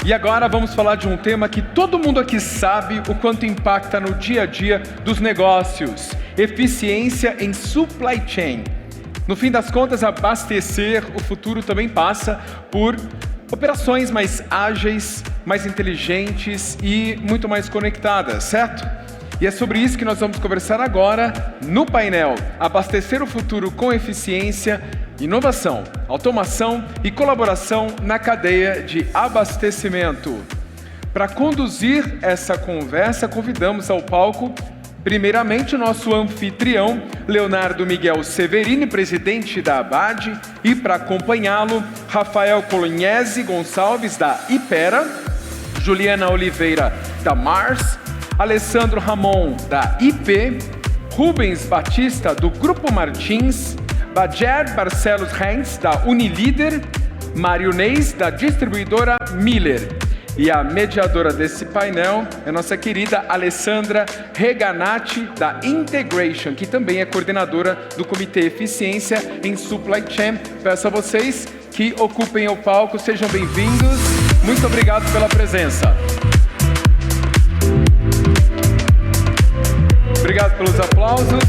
E agora vamos falar de um tema que todo mundo aqui sabe o quanto impacta no dia a dia dos negócios: eficiência em supply chain. No fim das contas, abastecer o futuro também passa por operações mais ágeis, mais inteligentes e muito mais conectadas, certo? E é sobre isso que nós vamos conversar agora no painel Abastecer o Futuro com Eficiência, Inovação, Automação e Colaboração na Cadeia de Abastecimento. Para conduzir essa conversa, convidamos ao palco, primeiramente, o nosso anfitrião, Leonardo Miguel Severini, presidente da ABAD, e para acompanhá-lo, Rafael Colognesi Gonçalves, da Ipera, Juliana Oliveira, da Mars, Alessandro Ramon, da IP, Rubens Batista, do Grupo Martins, Bajer Barcelos Heinz, da Unilíder, Mário Neis, da distribuidora Miller. E a mediadora desse painel é a nossa querida Alessandra Reganati, da Integration, que também é coordenadora do Comitê Eficiência em Supply Chain. Peço a vocês que ocupem o palco, sejam bem-vindos. Muito obrigado pela presença. Obrigado pelos aplausos.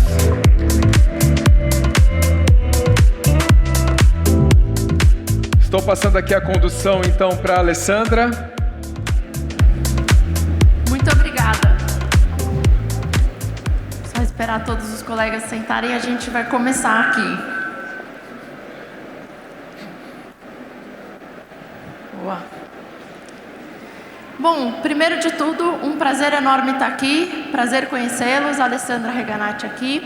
Estou passando aqui a condução, então, para a Alessandra. Muito obrigada. Só esperar todos os colegas sentarem e a gente vai começar aqui. Boa. Bom, primeiro de tudo, um prazer enorme estar aqui, prazer conhecê-los, Alessandra Reganati aqui.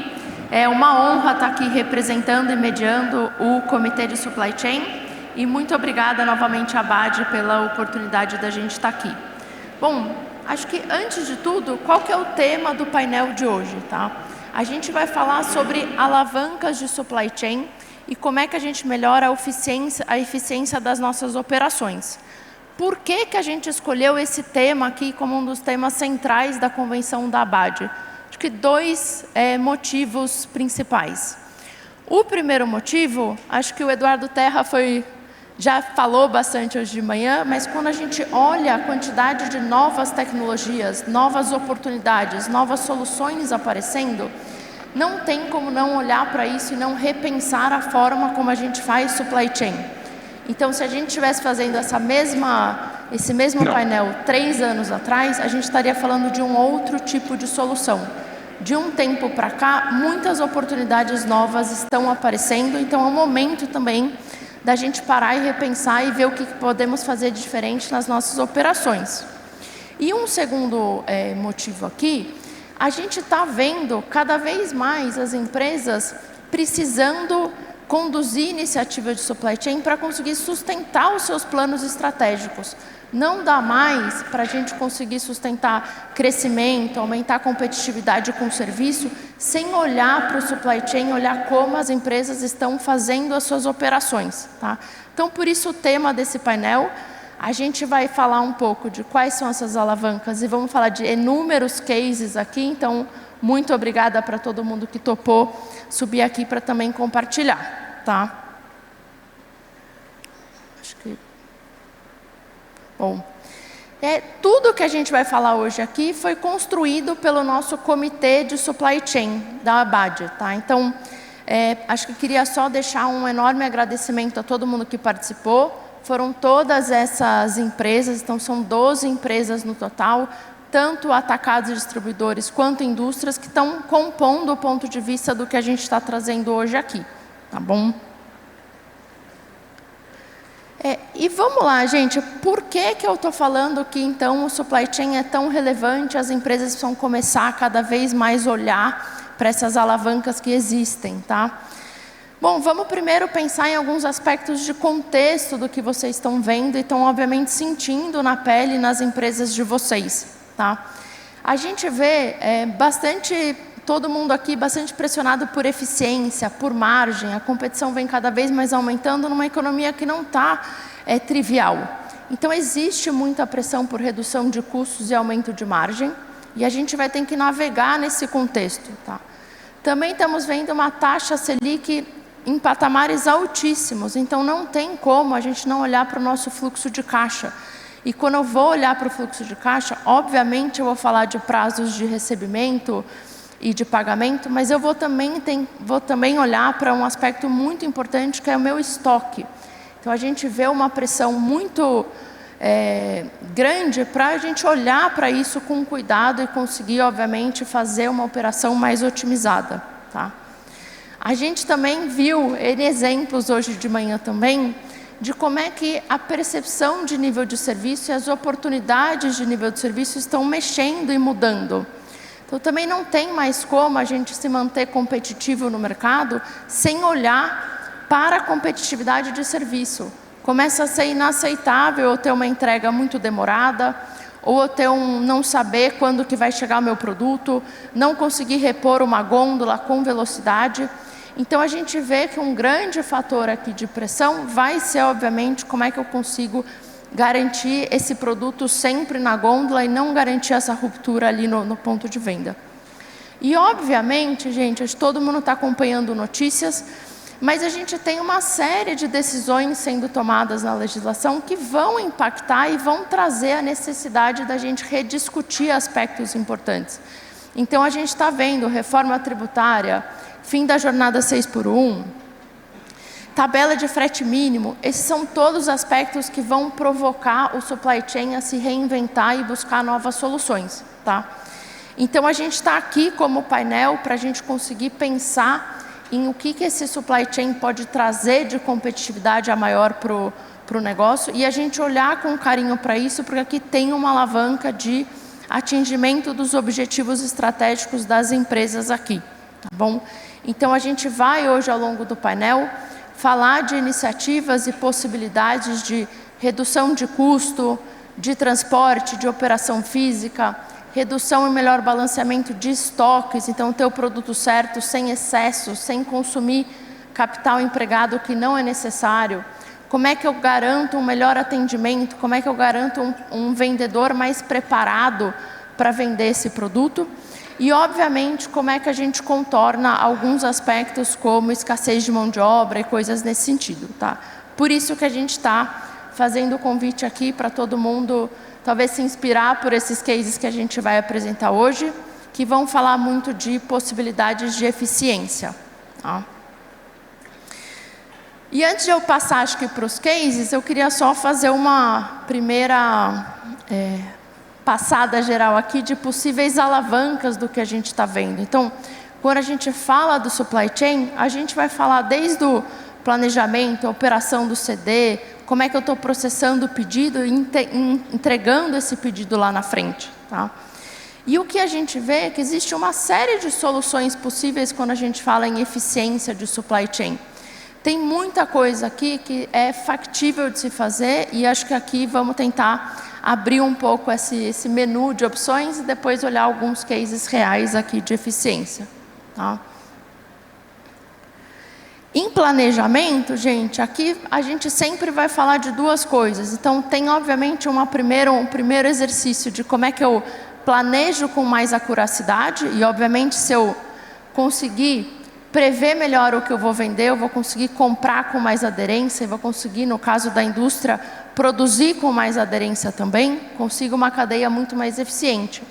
É uma honra estar aqui representando e mediando o Comitê de Supply Chain e muito obrigada novamente à ABAD pela oportunidade da gente estar aqui. Bom, acho que antes de tudo, qual que é o tema do painel de hoje, tá? A gente vai falar sobre alavancas de supply chain e como é que a gente melhora a eficiência das nossas operações. Por que que a gente escolheu esse tema aqui como um dos temas centrais da convenção da ABAD? Acho que dois motivos principais. O primeiro motivo, acho que o Eduardo Terra já falou bastante hoje de manhã, mas quando a gente olha a quantidade de novas tecnologias, novas oportunidades, novas soluções aparecendo, não tem como não olhar para isso e não repensar a forma como a gente faz supply chain. Então, se a gente estivesse fazendo esse mesmo painel 3 anos atrás, a gente estaria falando de um outro tipo de solução. De um tempo para cá, muitas oportunidades novas estão aparecendo, então é o momento também da gente parar e repensar e ver o que podemos fazer de diferente nas nossas operações. E um segundo motivo aqui, a gente está vendo cada vez mais as empresas precisando conduzir iniciativas de supply chain para conseguir sustentar os seus planos estratégicos. Não dá mais para a gente conseguir sustentar crescimento, aumentar a competitividade com o serviço, sem olhar para o supply chain, olhar como as empresas estão fazendo as suas operações, tá? Então, por isso o tema desse painel, a gente vai falar um pouco de quais são essas alavancas e vamos falar de inúmeros cases aqui, então muito obrigada para todo mundo que topou subir aqui para também compartilhar, tá? Acho que... Bom, tudo que a gente vai falar hoje aqui foi construído pelo nosso Comitê de Supply Chain da ABAD, tá? Então, acho que queria só deixar um enorme agradecimento a todo mundo que participou. Foram todas essas empresas, então são 12 empresas no total, tanto atacados e distribuidores quanto indústrias que estão compondo o ponto de vista do que a gente está trazendo hoje aqui, tá bom? E vamos lá, gente, por que que eu estou falando que então o supply chain é tão relevante, as empresas precisam começar a cada vez mais olhar para essas alavancas que existem, tá? Bom, vamos primeiro pensar em alguns aspectos de contexto do que vocês estão vendo e estão obviamente sentindo na pele nas empresas de vocês, tá? A gente vê todo mundo aqui bastante pressionado por eficiência, por margem, a competição vem cada vez mais aumentando numa economia que não está trivial. Então existe muita pressão por redução de custos e aumento de margem e a gente vai ter que navegar nesse contexto, tá? Também estamos vendo uma taxa Selic em patamares altíssimos, então não tem como a gente não olhar para o nosso fluxo de caixa. E quando eu vou olhar para o fluxo de caixa, obviamente eu vou falar de prazos de recebimento e de pagamento, mas eu vou também olhar para um aspecto muito importante, que é o meu estoque. Então a gente vê uma pressão muito grande para a gente olhar para isso com cuidado e conseguir, obviamente, fazer uma operação mais otimizada. Tá? A gente também viu exemplos hoje de manhã também, de como é que a percepção de nível de serviço e as oportunidades de nível de serviço estão mexendo e mudando. Então também não tem mais como a gente se manter competitivo no mercado sem olhar para a competitividade de serviço. Começa a ser inaceitável eu ter uma entrega muito demorada, ou eu ter não saber quando que vai chegar o meu produto, não conseguir repor uma gôndola com velocidade. Então a gente vê que um grande fator aqui de pressão vai ser, obviamente, como é que eu consigo garantir esse produto sempre na gôndola e não garantir essa ruptura ali no ponto de venda. E obviamente, gente, todo mundo está acompanhando notícias, mas a gente tem uma série de decisões sendo tomadas na legislação que vão impactar e vão trazer a necessidade da gente rediscutir aspectos importantes. Então a gente está vendo reforma tributária, fim da jornada 6x1, tabela de frete mínimo, esses são todos aspectos que vão provocar o supply chain a se reinventar e buscar novas soluções. Tá? Então a gente está aqui como painel para a gente conseguir pensar em o que esse supply chain pode trazer de competitividade a maior para o negócio e a gente olhar com carinho para isso, porque aqui tem uma alavanca de atingimento dos objetivos estratégicos das empresas aqui. Tá bom? Então a gente vai hoje ao longo do painel falar de iniciativas e possibilidades de redução de custo, de transporte, de operação física, redução e melhor balanceamento de estoques, então ter o produto certo, sem excesso, sem consumir capital empregado que não é necessário. Como é que eu garanto um melhor atendimento? Como é que eu garanto um vendedor mais preparado para vender esse produto? E, obviamente, como é que a gente contorna alguns aspectos como escassez de mão de obra e coisas nesse sentido. Tá? Por isso que a gente está fazendo o convite aqui para todo mundo talvez se inspirar por esses cases que a gente vai apresentar hoje, que vão falar muito de possibilidades de eficiência. Tá? E antes de eu passar, acho que para os cases, eu queria só fazer uma primeira passada geral aqui de possíveis alavancas do que a gente está vendo. Então, quando a gente fala do supply chain, a gente vai falar desde o planejamento, a operação do CD, como é que eu estou processando o pedido e entregando esse pedido lá na frente. Tá? E o que a gente vê é que existe uma série de soluções possíveis quando a gente fala em eficiência de supply chain. Tem muita coisa aqui que é factível de se fazer e acho que aqui vamos tentar abrir um pouco esse menu de opções e depois olhar alguns cases reais aqui de eficiência. Tá? Em planejamento, gente, aqui a gente sempre vai falar de duas coisas. Então, tem obviamente um primeiro exercício de como é que eu planejo com mais acuracidade e, obviamente, se eu conseguir prever melhor o que eu vou vender, eu vou conseguir comprar com mais aderência, eu vou conseguir, no caso da indústria, produzir com mais aderência também, consigo uma cadeia muito mais eficiente.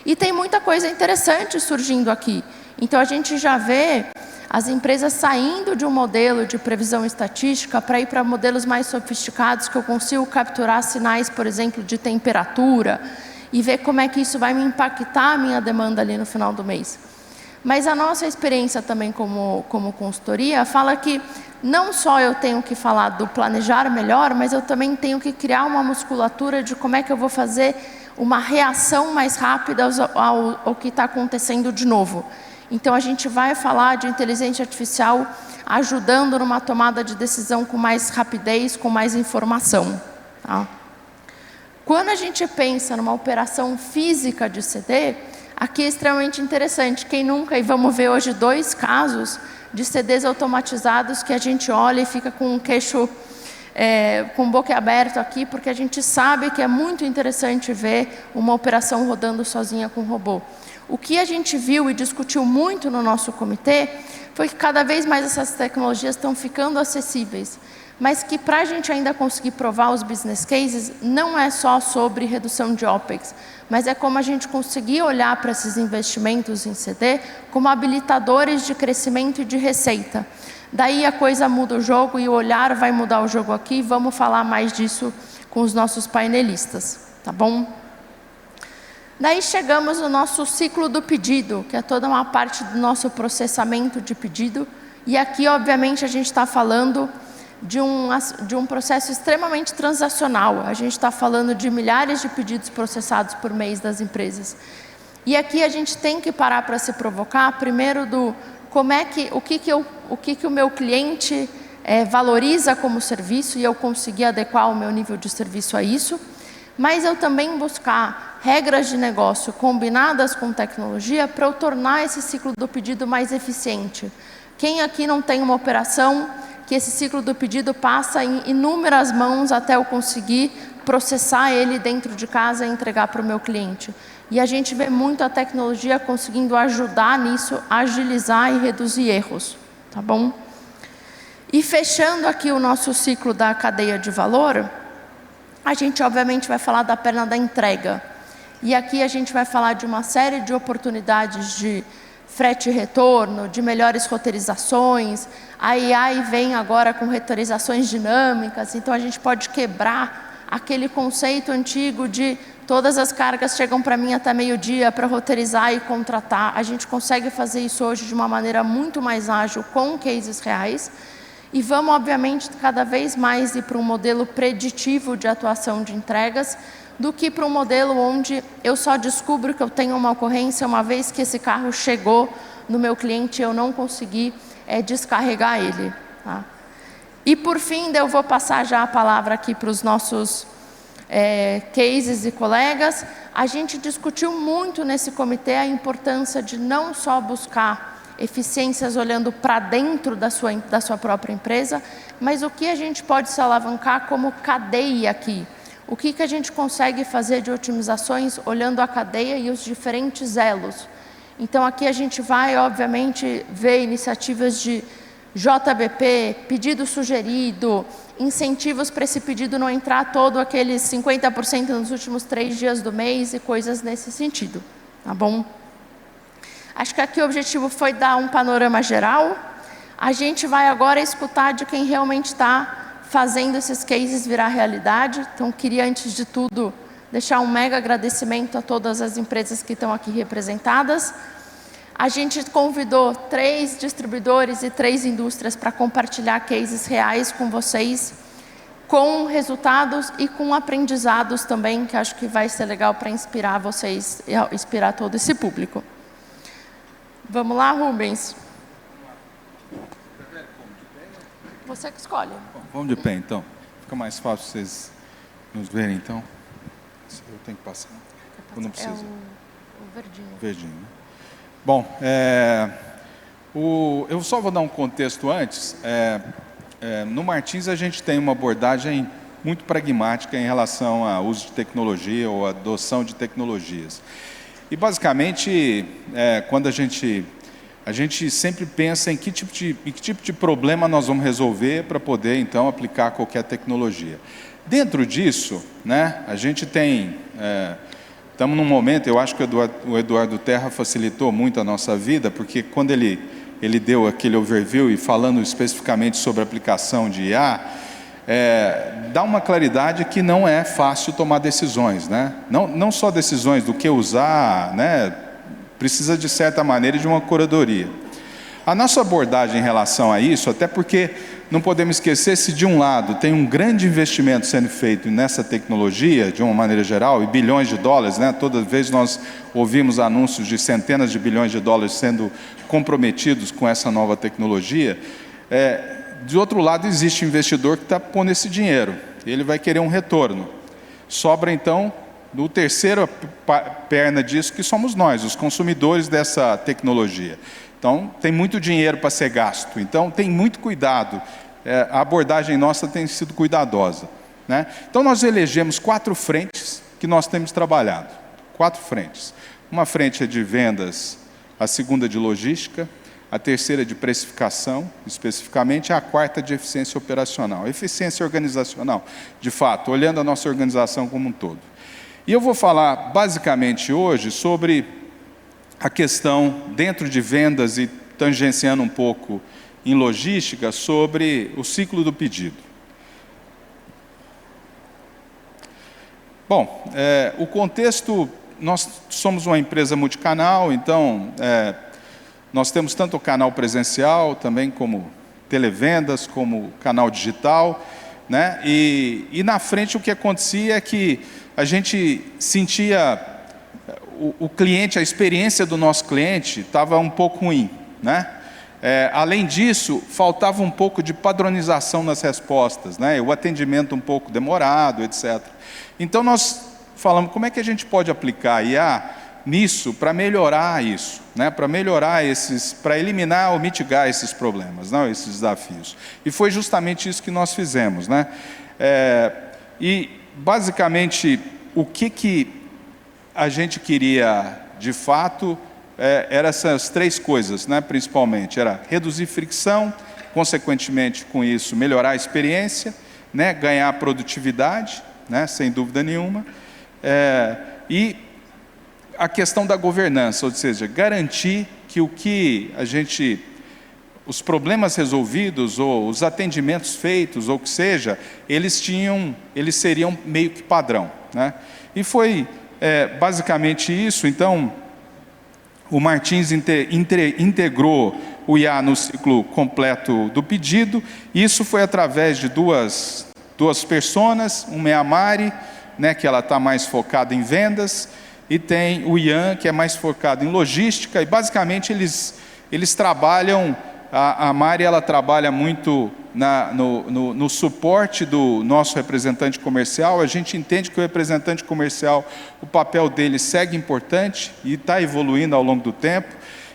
E tem muita coisa interessante surgindo aqui. Então, a gente já vê as empresas saindo de um modelo de previsão estatística para ir para modelos mais sofisticados, que eu consigo capturar sinais, por exemplo, de temperatura e ver como é que isso vai me impactar a minha demanda ali no final do mês. Mas a nossa experiência também como consultoria fala que não só eu tenho que falar do planejar melhor, mas eu também tenho que criar uma musculatura de como é que eu vou fazer uma reação mais rápida ao que está acontecendo de novo. Então a gente vai falar de inteligência artificial ajudando numa tomada de decisão com mais rapidez, com mais informação. Tá? Quando a gente pensa numa operação física de CD, aqui é extremamente interessante. Quem nunca, e vamos ver hoje 2 casos de CDs automatizados que a gente olha e fica com o queixo, com o boca aberto aqui, porque a gente sabe que é muito interessante ver uma operação rodando sozinha com robô. O que a gente viu e discutiu muito no nosso comitê foi que cada vez mais essas tecnologias estão ficando acessíveis. mas que para a gente ainda conseguir provar os business cases, não é só sobre redução de OPEX, mas é como a gente conseguir olhar para esses investimentos em CD como habilitadores de crescimento e de receita. Daí a coisa muda o jogo e o olhar vai mudar o jogo aqui. Vamos falar mais disso com os nossos painelistas, tá bom? Daí chegamos no nosso ciclo do pedido, que é toda uma parte do nosso processamento de pedido. E aqui, obviamente, a gente está falando de um processo extremamente transacional. A gente está falando de milhares de pedidos processados por mês das empresas. E aqui a gente tem que parar para se provocar, primeiro, o que o meu cliente valoriza como serviço, e eu conseguir adequar o meu nível de serviço a isso, mas eu também buscar regras de negócio combinadas com tecnologia para eu tornar esse ciclo do pedido mais eficiente. Quem aqui não tem uma operação que esse ciclo do pedido passa em inúmeras mãos até eu conseguir processar ele dentro de casa e entregar para o meu cliente? E a gente vê muito a tecnologia conseguindo ajudar nisso, agilizar e reduzir erros, tá bom? E fechando aqui o nosso ciclo da cadeia de valor, a gente obviamente vai falar da perna da entrega. E aqui a gente vai falar de uma série de oportunidades de frete e retorno, de melhores roteirizações. A AI vem agora com roteirizações dinâmicas, então a gente pode quebrar aquele conceito antigo de todas as cargas chegam para mim até meio-dia para roteirizar e contratar. A gente consegue fazer isso hoje de uma maneira muito mais ágil, com cases reais. E vamos, obviamente, cada vez mais ir para um modelo preditivo de atuação de entregas, do que para um modelo onde eu só descubro que eu tenho uma ocorrência uma vez que esse carro chegou no meu cliente e eu não consegui descarregar ele. Tá? E por fim, eu vou passar já a palavra aqui para os nossos cases e colegas. A gente discutiu muito nesse comitê a importância de não só buscar eficiências olhando para dentro da sua própria empresa, mas o que a gente pode se alavancar como cadeia aqui. O que a gente consegue fazer de otimizações olhando a cadeia e os diferentes elos. Então aqui a gente vai, obviamente, ver iniciativas de JBP, pedido sugerido, incentivos para esse pedido não entrar todo aqueles 50% nos últimos 3 dias do mês e coisas nesse sentido, tá bom? Acho que aqui o objetivo foi dar um panorama geral. A gente vai agora escutar de quem realmente está fazendo esses cases virar realidade. Então, queria, antes de tudo, deixar um mega agradecimento a todas as empresas que estão aqui representadas. A gente convidou 3 distribuidores e 3 indústrias para compartilhar cases reais com vocês, com resultados e com aprendizados também, que acho que vai ser legal para inspirar vocês e inspirar todo esse público. Vamos lá, Rubens? Você que escolhe. Vamos de pé, então. Fica mais fácil vocês nos verem, então. Eu tenho que passar. Ou não precisa? O verdinho. Verdinho, né? Bom, eu só vou dar um contexto antes. No Martins, a gente tem uma abordagem muito pragmática em relação ao uso de tecnologia ou adoção de tecnologias. E, basicamente, quando a gente sempre pensa em que tipo de problema nós vamos resolver para poder, então, aplicar qualquer tecnologia. Dentro disso, né, a gente tem... Estamos num momento, eu acho que o Eduardo Terra facilitou muito a nossa vida, porque quando ele deu aquele overview e falando especificamente sobre a aplicação de IA, dá uma claridade que não é fácil tomar decisões, né? Não só decisões do que usar, né? Precisa, de certa maneira, de uma curadoria. A nossa abordagem em relação a isso, até porque não podemos esquecer, se de um lado tem um grande investimento sendo feito nessa tecnologia, de uma maneira geral, e bilhões de dólares, né? Toda vez nós ouvimos anúncios de centenas de bilhões de dólares sendo comprometidos com essa nova tecnologia, de outro lado existe investidor que está pondo esse dinheiro, ele vai querer um retorno. Sobra então, no terceira perna disso, que somos nós, os consumidores dessa tecnologia. Então, tem muito dinheiro para ser gasto, então tem muito cuidado, a abordagem nossa tem sido cuidadosa, né? Então, nós elegemos 4 frentes que nós temos trabalhado, 4 frentes. Uma frente é de vendas, a segunda de logística, a terceira de precificação, especificamente, e a quarta de eficiência operacional. Eficiência organizacional, de fato, olhando a nossa organização como um todo. E eu vou falar, basicamente, hoje, sobre a questão, dentro de vendas e tangenciando um pouco em logística, sobre o ciclo do pedido. Bom, o contexto, nós somos uma empresa multicanal, então nós temos tanto o canal presencial, também como televendas, como canal digital, né? E na frente o que acontecia é que a gente sentia o cliente, a experiência do nosso cliente estava um pouco ruim, né? Além disso, faltava um pouco de padronização nas respostas, né? O atendimento um pouco demorado, etc. Então nós falamos, como é que a gente pode aplicar IA nisso para melhorar isso, né? Para melhorar para eliminar ou mitigar esses problemas, não, esses desafios. E foi justamente isso que nós fizemos, né? E basicamente o que a gente queria de fato eram essas três coisas, né? Principalmente era reduzir fricção, consequentemente com isso melhorar a experiência, né? Ganhar produtividade, né? Sem dúvida nenhuma, e a questão da governança, ou seja, garantir que os problemas resolvidos ou os atendimentos feitos, ou o que seja, eles seriam meio que padrão, né? E foi basicamente isso. Então, o Martins integrou o IA no ciclo completo do pedido. Isso foi através de duas personas, uma é a Mari, né, que ela está mais focada em vendas, e tem o Ian, que é mais focado em logística, e basicamente eles trabalham, a Mari ela trabalha muito no suporte do nosso representante comercial. A gente entende que o representante comercial, o papel dele segue importante e está evoluindo ao longo do tempo,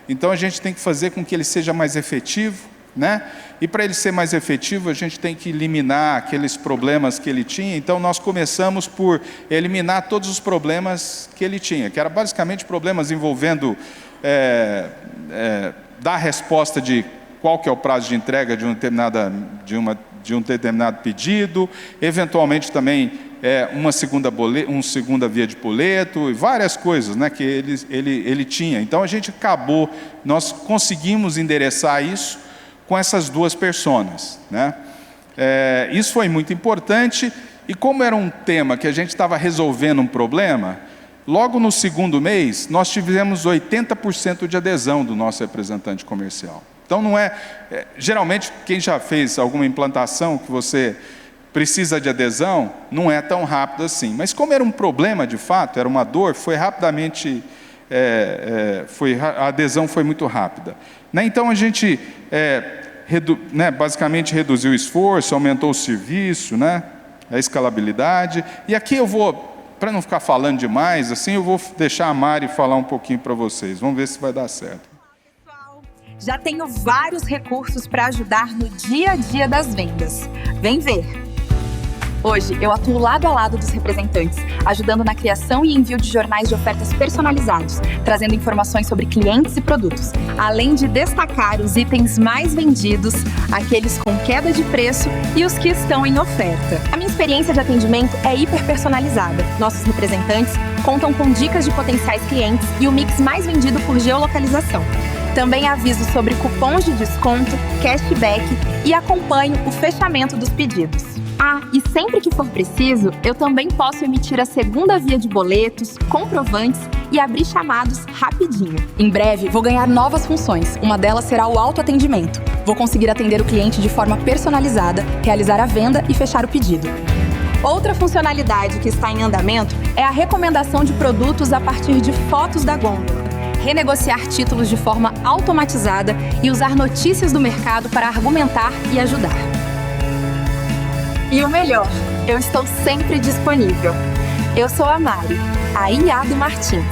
então a gente tem que fazer com que ele seja mais efetivo, né? E para ele ser mais efetivo, a gente tem que eliminar aqueles problemas que ele tinha. Então nós começamos por eliminar todos os problemas que ele tinha, que eram basicamente problemas envolvendo dar resposta de qual que é o prazo de entrega de um determinado pedido, eventualmente também uma segunda via de boleto e várias coisas, né, que ele tinha. Então nós conseguimos endereçar isso com essas duas personas, né? Isso foi muito importante, e como era um tema que a gente estava resolvendo um problema, logo no segundo mês nós tivemos 80% de adesão do nosso representante comercial. Então geralmente quem já fez alguma implantação que você precisa de adesão, não é tão rápido assim. Mas como era um problema de fato, era uma dor, foi rapidamente, a adesão foi muito rápida, né? Então a gente basicamente reduziu o esforço, aumentou o serviço, né? A escalabilidade. E aqui eu vou, para não ficar falando demais, assim, eu vou deixar a Mari falar um pouquinho para vocês. Vamos ver se vai dar certo. Já tenho vários recursos para ajudar no dia a dia das vendas. Vem ver! Hoje, eu atuo lado a lado dos representantes, ajudando na criação e envio de jornais de ofertas personalizados, trazendo informações sobre clientes e produtos, além de destacar os itens mais vendidos, aqueles com queda de preço e os que estão em oferta. A minha experiência de atendimento é hiper personalizada. Nossos representantes contam com dicas de potenciais clientes e o mix mais vendido por geolocalização. Também aviso sobre cupons de desconto, cashback e acompanho o fechamento dos pedidos. E sempre que for preciso, eu também posso emitir a segunda via de boletos, comprovantes e abrir chamados rapidinho. Em breve, vou ganhar novas funções. Uma delas será o autoatendimento. Vou conseguir atender o cliente de forma personalizada, realizar a venda e fechar o pedido. Outra funcionalidade que está em andamento é a recomendação de produtos a partir de fotos da gôndola, renegociar títulos de forma automatizada e usar notícias do mercado para argumentar e ajudar. E o melhor, eu estou sempre disponível. Eu sou a Mari, a IA do Martins.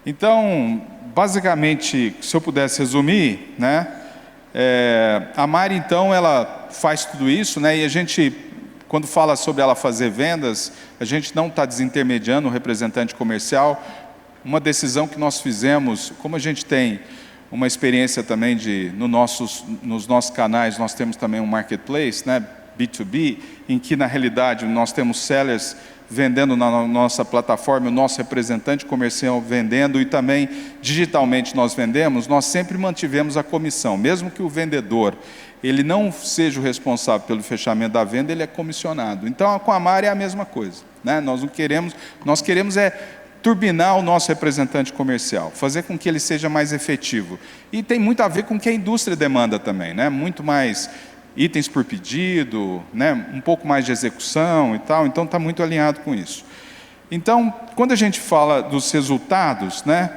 Então, basicamente, se eu pudesse resumir, né, a Mari, então, ela faz tudo isso, né, e a gente, quando fala sobre ela fazer vendas, a gente não está desintermediando o representante comercial. uma decisão que nós fizemos, como a gente tem uma experiência também nos nossos canais, nós temos também um marketplace, né, B2B, em que na realidade nós temos sellers vendendo na nossa plataforma, o nosso representante comercial vendendo e também digitalmente nós vendemos, nós sempre mantivemos a comissão, mesmo que o vendedor ele não seja o responsável pelo fechamento da venda, ele é comissionado. Então com a Mari é a mesma coisa, né? Nós queremos turbinar o nosso representante comercial, fazer com que ele seja mais efetivo. E tem muito a ver com o que a indústria demanda também, né? Muito mais itens por pedido, né? Um pouco mais de execução e tal, então está muito alinhado com isso. Então, quando a gente fala dos resultados, né?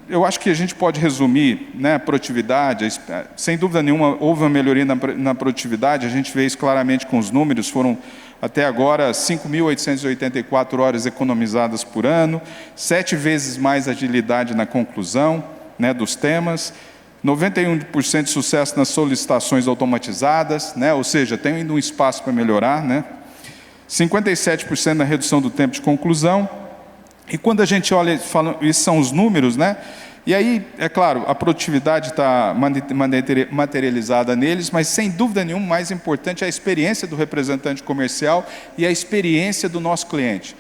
Eu acho que a gente pode resumir, né, a produtividade, sem dúvida nenhuma houve uma melhoria na produtividade, a gente vê isso claramente com os números, foram até agora 5.884 horas economizadas por ano, 7 vezes mais agilidade na conclusão, né, dos temas, 91% de sucesso nas solicitações automatizadas, né, ou seja, tem ainda um espaço para melhorar, né, 57% na redução do tempo de conclusão. E quando a gente olha, isso são os números, né? E aí, é claro, a produtividade está materializada neles, mas sem dúvida nenhuma, o mais importante é a experiência do representante comercial e a experiência do nosso cliente.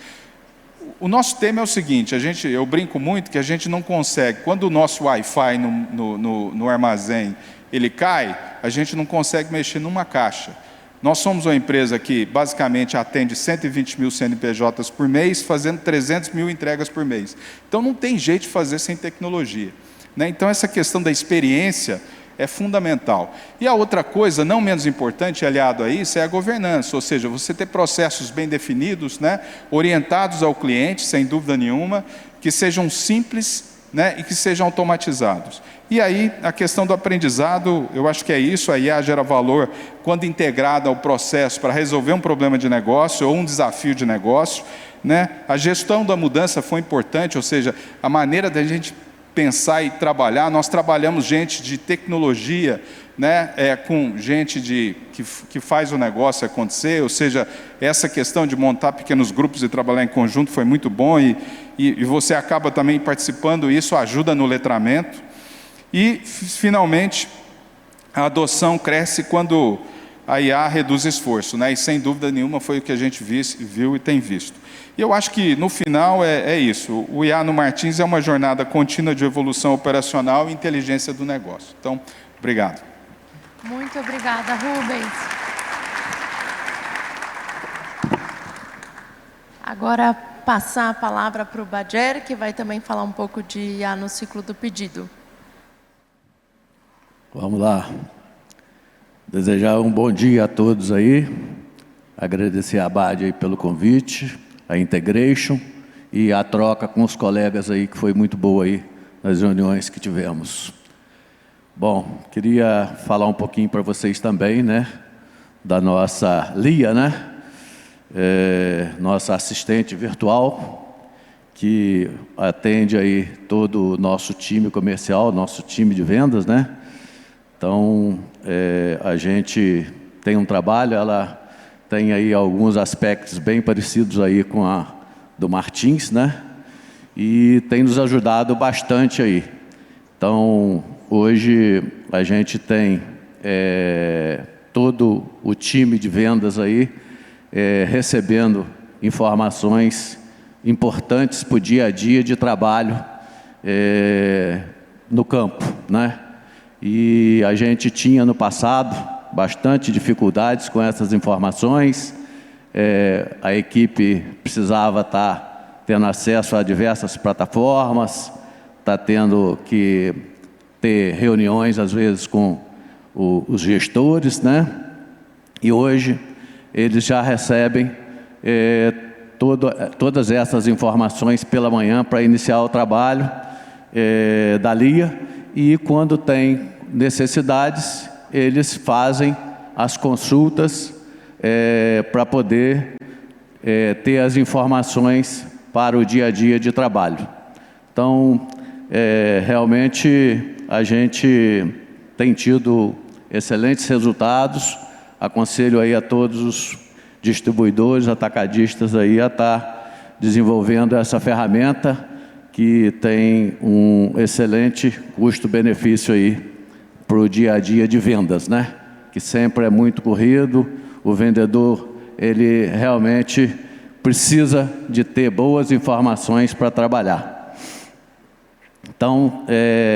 O nosso tema é o seguinte, eu brinco muito que a gente não consegue, quando o nosso Wi-Fi no armazém ele cai, a gente não consegue mexer numa caixa. Nós somos uma empresa que basicamente atende 120 mil CNPJs por mês, fazendo 300 mil entregas por mês. Então não tem jeito de fazer sem tecnologia, né? Então essa questão da experiência é fundamental. E a outra coisa, não menos importante, aliado a isso, é a governança, ou seja, você ter processos bem definidos, né? Orientados ao cliente, sem dúvida nenhuma, que sejam simples, né? E que sejam automatizados. E aí, a questão do aprendizado, eu acho que é isso, a IA gera valor quando integrada ao processo para resolver um problema de negócio ou um desafio de negócio, né? A gestão da mudança foi importante, ou seja, a maneira da gente pensar e trabalhar, nós trabalhamos gente de tecnologia, né? Com gente que faz o negócio acontecer, ou seja, essa questão de montar pequenos grupos e trabalhar em conjunto foi muito bom e você acaba também participando, e isso ajuda no letramento. E, finalmente, a adoção cresce quando a IA reduz esforço, né? E, sem dúvida nenhuma, foi o que a gente viu e tem visto. E eu acho que, no final, é isso. O IA no Martins é uma jornada contínua de evolução operacional e inteligência do negócio. Então, obrigado. Muito obrigada, Rubens. Agora, passar a palavra para o Badger, que vai também falar um pouco de IA no ciclo do pedido. Vamos lá. Desejar um bom dia a todos aí. Agradecer a Bad aí pelo convite, a Integration e a troca com os colegas aí, que foi muito boa aí nas reuniões que tivemos. Bom, queria falar um pouquinho para vocês também, né, da nossa Lia, né, nossa assistente virtual, que atende aí todo o nosso time comercial, nosso time de vendas, né. Então, a gente tem um trabalho, ela tem aí alguns aspectos bem parecidos aí com a do Martins, né? E tem nos ajudado bastante aí. Então, hoje a gente tem todo o time de vendas aí recebendo informações importantes para o dia a dia de trabalho no campo, né? E a gente tinha no passado bastante dificuldades com essas informações, a equipe precisava estar tendo acesso a diversas plataformas, está tendo que ter reuniões às vezes com os gestores, né? E hoje eles já recebem todas essas informações pela manhã para iniciar o trabalho da Lia. E quando tem necessidades, eles fazem as consultas para poder ter as informações para o dia a dia de trabalho. Então, realmente, a gente tem tido excelentes resultados. Aconselho aí a todos os distribuidores, atacadistas aí a estar desenvolvendo essa ferramenta que tem um excelente custo-benefício aí para o dia a dia de vendas, né? Que sempre é muito corrido, o vendedor, ele realmente precisa de ter boas informações para trabalhar. Então,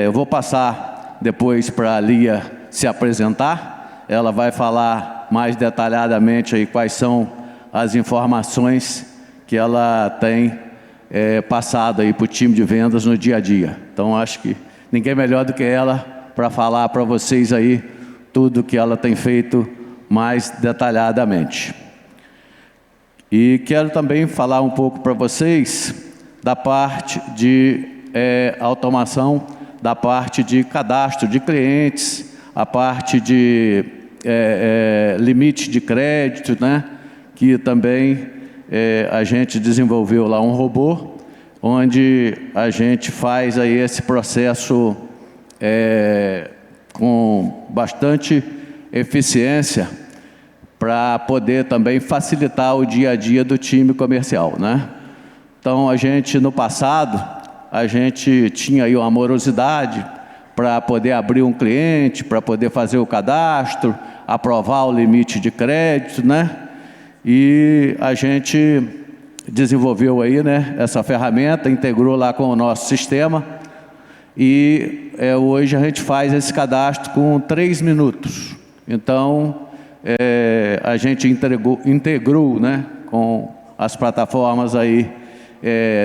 eu vou passar depois para a Lia se apresentar, ela vai falar mais detalhadamente aí quais são as informações que ela tem passado aí para o time de vendas no dia a dia. Então, acho que ninguém melhor do que ela para falar para vocês aí tudo que ela tem feito mais detalhadamente. E quero também falar um pouco para vocês da parte de automação, da parte de cadastro de clientes, a parte de limite de crédito, né? Que também a gente desenvolveu lá um robô, onde a gente faz aí esse processo com bastante eficiência para poder também facilitar o dia a dia do time comercial, né? Então, a gente, no passado, a gente tinha aí uma morosidade para poder abrir um cliente, para poder fazer o cadastro, aprovar o limite de crédito, né? E a gente desenvolveu aí, né, essa ferramenta, integrou lá com o nosso sistema e hoje a gente faz esse cadastro com 3 minutos. Então, a gente integrou, né, com as plataformas aí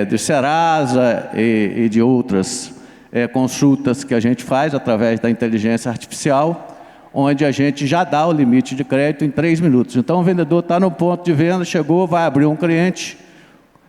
do Serasa e de outras consultas que a gente faz através da inteligência artificial, onde a gente já dá o limite de crédito em 3 minutos. Então, o vendedor está no ponto de venda, chegou, vai abrir um cliente,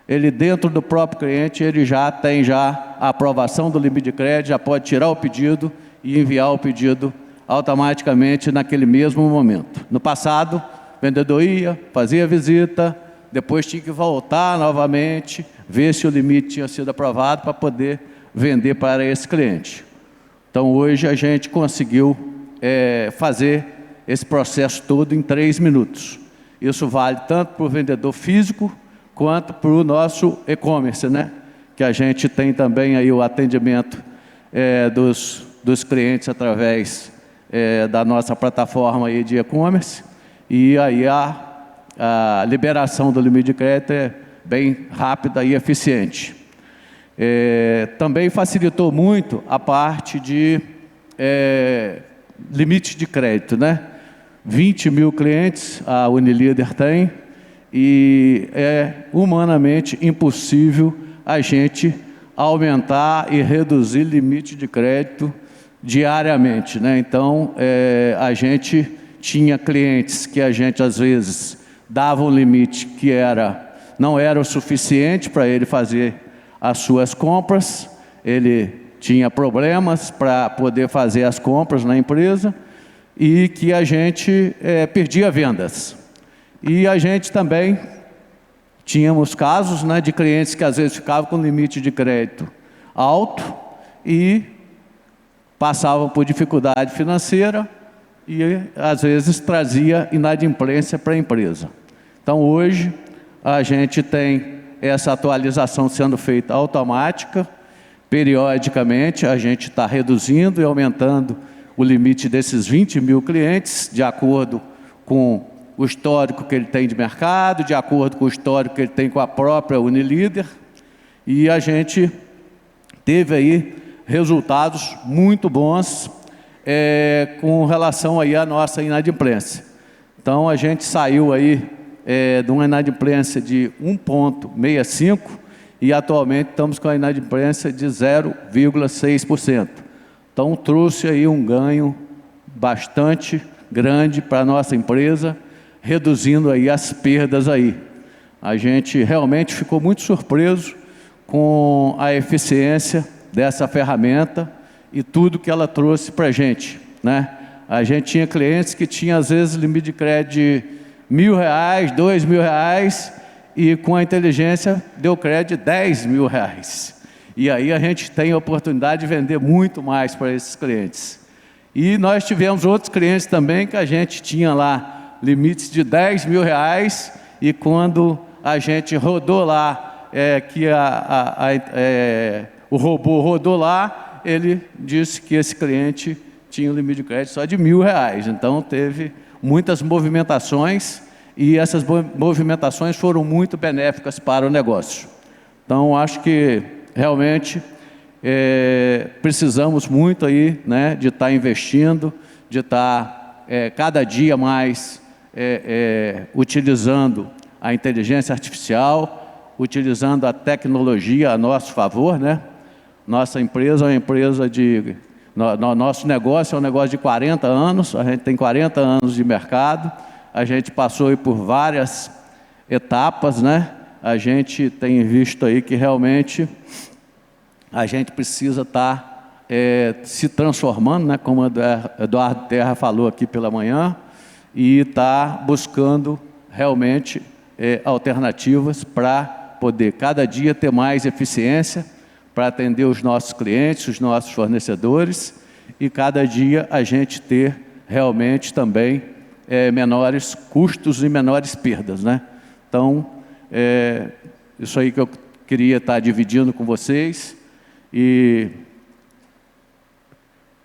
ele dentro do próprio cliente, ele já tem a aprovação do limite de crédito, já pode tirar o pedido e enviar o pedido automaticamente naquele mesmo momento. No passado, o vendedor ia, fazia a visita, depois tinha que voltar novamente, ver se o limite tinha sido aprovado para poder vender para esse cliente. Então, hoje a gente conseguiu fazer esse processo todo em 3 minutos. Isso vale tanto para o vendedor físico quanto para o nosso e-commerce, né? Que a gente tem também aí o atendimento dos clientes através da nossa plataforma aí de e-commerce, e aí a liberação do limite de crédito é bem rápida e eficiente. Também facilitou muito a parte de limite de crédito, né? 20 mil clientes a Unilíder tem, e é humanamente impossível a gente aumentar e reduzir limite de crédito diariamente, né? Então, a gente tinha clientes que a gente às vezes dava um limite que não era o suficiente para ele fazer as suas compras, ele tinha problemas para poder fazer as compras na empresa e que a gente perdia vendas. E a gente também tínhamos casos, né, de clientes que às vezes ficavam com limite de crédito alto e passavam por dificuldade financeira e às vezes trazia inadimplência para a empresa. Então, hoje, a gente tem essa atualização sendo feita automática, periodicamente a gente está reduzindo e aumentando o limite desses 20 mil clientes, de acordo com o histórico que ele tem de mercado, de acordo com o histórico que ele tem com a própria Unilíder, e a gente teve aí resultados muito bons com relação aí à nossa inadimplência. Então, a gente saiu aí de uma inadimplência de 1,65 e atualmente estamos com a inadimplência de 0,6%. Então, trouxe aí um ganho bastante grande para a nossa empresa, reduzindo aí as perdas aí. A gente realmente ficou muito surpreso com a eficiência dessa ferramenta e tudo que ela trouxe para a gente, né? A gente tinha clientes que tinham às vezes limite de crédito de R$1.000, R$2.000, e com a inteligência deu crédito de R$10.000. E aí a gente tem a oportunidade de vender muito mais para esses clientes. E nós tivemos outros clientes também que a gente tinha lá limites de R$10.000, e quando a gente rodou lá que o robô rodou lá, ele disse que esse cliente tinha um limite de crédito só de R$1.000. Então, teve muitas movimentações e essas movimentações foram muito benéficas para o negócio. Então, acho que realmente precisamos muito aí, né, de estar investindo, de estar cada dia mais utilizando a inteligência artificial, utilizando a tecnologia a nosso favor, né? Nossa empresa é uma empresa de... Nosso negócio é um negócio de 40 anos, a gente tem 40 anos de mercado, a gente passou aí por várias etapas, né? A gente tem visto aí que realmente a gente precisa estar se transformando, né? Como o Eduardo Terra falou aqui pela manhã, e estar buscando realmente alternativas para poder cada dia ter mais eficiência, para atender os nossos clientes, os nossos fornecedores, e cada dia a gente ter realmente também menores custos e menores perdas, né? Então, isso aí que eu queria estar dividindo com vocês. E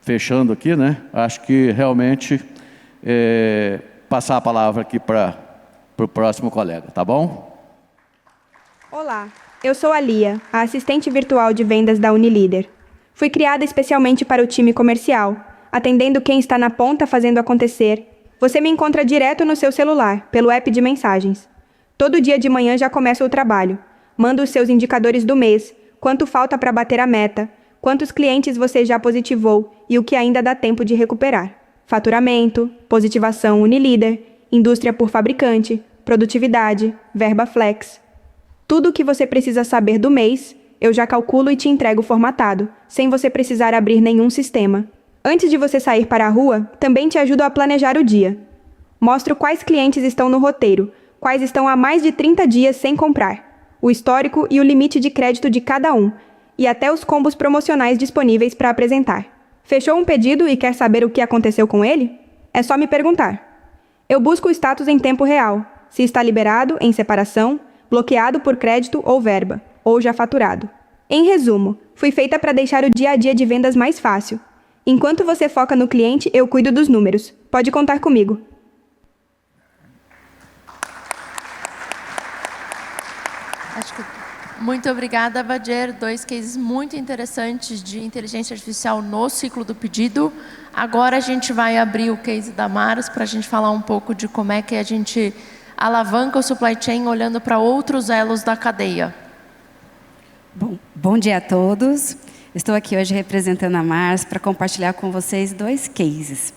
fechando aqui, né? Acho que realmente passar a palavra aqui para o próximo colega, tá bom? Olá, eu sou a Lia, a assistente virtual de vendas da Unilíder. Fui criada especialmente para o time comercial, atendendo quem está na ponta fazendo acontecer. Você me encontra direto no seu celular, pelo app de mensagens. Todo dia de manhã já começa o trabalho. Manda os seus indicadores do mês, quanto falta para bater a meta, quantos clientes você já positivou e o que ainda dá tempo de recuperar. Faturamento, positivação Unilíder, indústria por fabricante, produtividade, verba flex. Tudo o que você precisa saber do mês, eu já calculo e te entrego formatado, sem você precisar abrir nenhum sistema. Antes de você sair para a rua, também te ajudo a planejar o dia. Mostro quais clientes estão no roteiro, quais estão há mais de 30 dias sem comprar, o histórico e o limite de crédito de cada um, e até os combos promocionais disponíveis para apresentar. Fechou um pedido e quer saber o que aconteceu com ele? É só me perguntar. Eu busco o status em tempo real, se está liberado, em separação, bloqueado por crédito ou verba, ou já faturado. Em resumo, fui feita para deixar o dia a dia de vendas mais fácil. Enquanto você foca no cliente, eu cuido dos números. Pode contar comigo. Muito obrigada, Badir. 2 cases muito interessantes de inteligência artificial no ciclo do pedido. Agora a gente vai abrir o case da Mars para a gente falar um pouco de como é que a gente alavanca o supply chain olhando para outros elos da cadeia. Bom dia a todos. Estou aqui hoje representando a Mars para compartilhar com vocês 2 cases.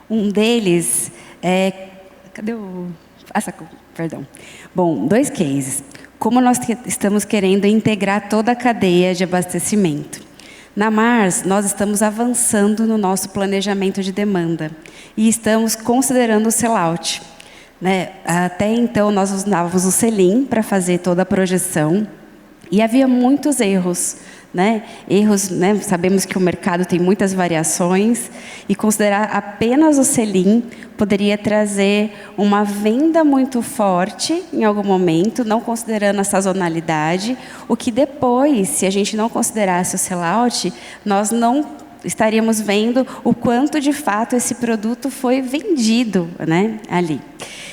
Um deles é... Cadê o... Perdão. Bom, 2 cases. Como nós estamos querendo integrar toda a cadeia de abastecimento. Na Mars, nós estamos avançando no nosso planejamento de demanda e estamos considerando o sellout. Né? Até então, nós usávamos o Selim para fazer toda a projeção e havia muitos erros. Né? Erros, né? Sabemos que o mercado tem muitas variações e considerar apenas o Selim poderia trazer uma venda muito forte em algum momento, não considerando a sazonalidade, o que depois, se a gente não considerasse o sellout, nós não estaríamos vendo o quanto de fato esse produto foi vendido, né, ali.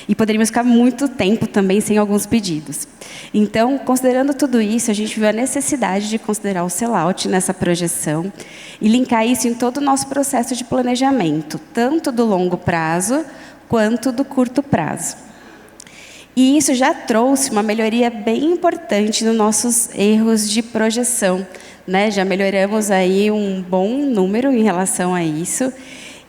E poderíamos ficar muito tempo também sem alguns pedidos. Então, considerando tudo isso, a gente viu a necessidade de considerar o sellout nessa projeção e linkar isso em todo o nosso processo de planejamento, tanto do longo prazo quanto do curto prazo. E isso já trouxe uma melhoria bem importante nos nossos erros de projeção, né? Já melhoramos aí um bom número em relação a isso.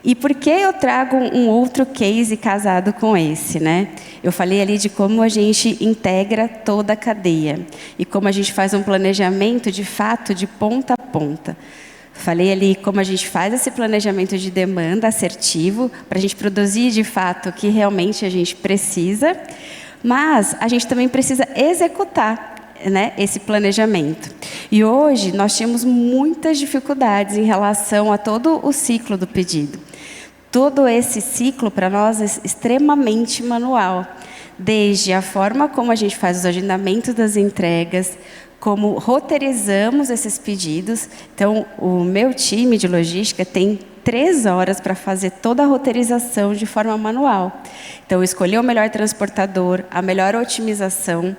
E por que eu trago um outro case casado com esse, né? Eu falei ali de como a gente integra toda a cadeia e como a gente faz um planejamento de fato de ponta a ponta. Falei ali como a gente faz esse planejamento de demanda assertivo para a gente produzir de fato o que realmente a gente precisa, mas a gente também precisa executar, né, esse planejamento. E hoje nós temos muitas dificuldades em relação a todo o ciclo do pedido. Todo esse ciclo para nós é extremamente manual. desde a forma como a gente faz os agendamentos das entregas, como roteirizamos esses pedidos. Então, o meu time de logística tem 3 horas para fazer toda a roteirização de forma manual. Então, escolher o melhor transportador, a melhor otimização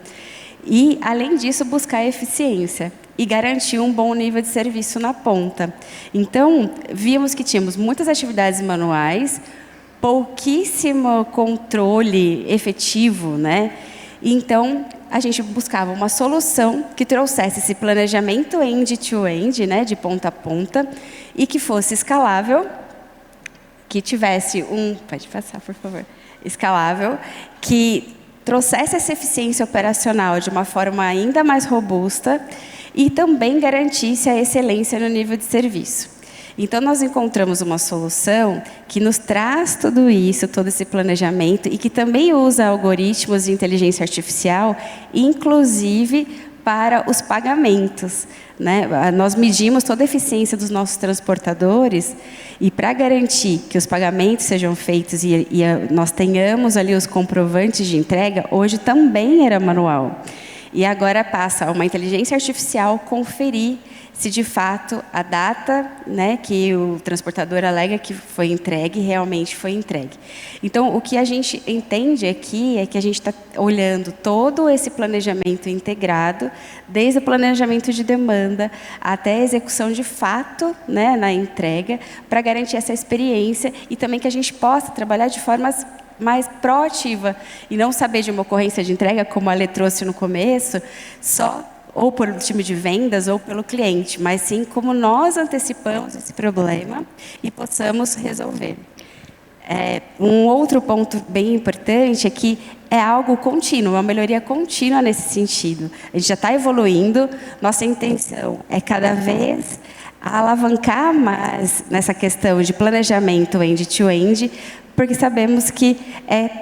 e, além disso, buscar eficiência e garantir um bom nível de serviço na ponta. Então, víamos que tínhamos muitas atividades manuais, pouquíssimo controle efetivo, né? Então, a gente buscava uma solução que trouxesse esse planejamento end-to-end, né, de ponta a ponta, e que fosse escalável, que tivesse pode passar, por favor, escalável, que trouxesse essa eficiência operacional de uma forma ainda mais robusta e também garantisse a excelência no nível de serviço. Então, nós encontramos uma solução que nos traz tudo isso, todo esse planejamento, e que também usa algoritmos de inteligência artificial, inclusive para os pagamentos, né? Nós medimos toda a eficiência dos nossos transportadores, e para garantir que os pagamentos sejam feitos e nós tenhamos ali os comprovantes de entrega, hoje também era manual. E agora passa uma inteligência artificial conferir se de fato a data, né, que o transportador alega que foi entregue, realmente foi entregue. Então, o que a gente entende aqui é que a gente está olhando todo esse planejamento integrado, desde o planejamento de demanda até a execução de fato, né, na entrega, para garantir essa experiência e também que a gente possa trabalhar de formas mais proativa e não saber de uma ocorrência de entrega, como a Lê trouxe no começo, só ou pelo time de vendas ou pelo cliente, mas sim como nós antecipamos esse problema e possamos resolver. Um outro ponto bem importante é que é algo contínuo, uma melhoria contínua nesse sentido. A gente já está evoluindo, nossa intenção é cada vez alavancar mais nessa questão de planejamento end-to-end, porque sabemos que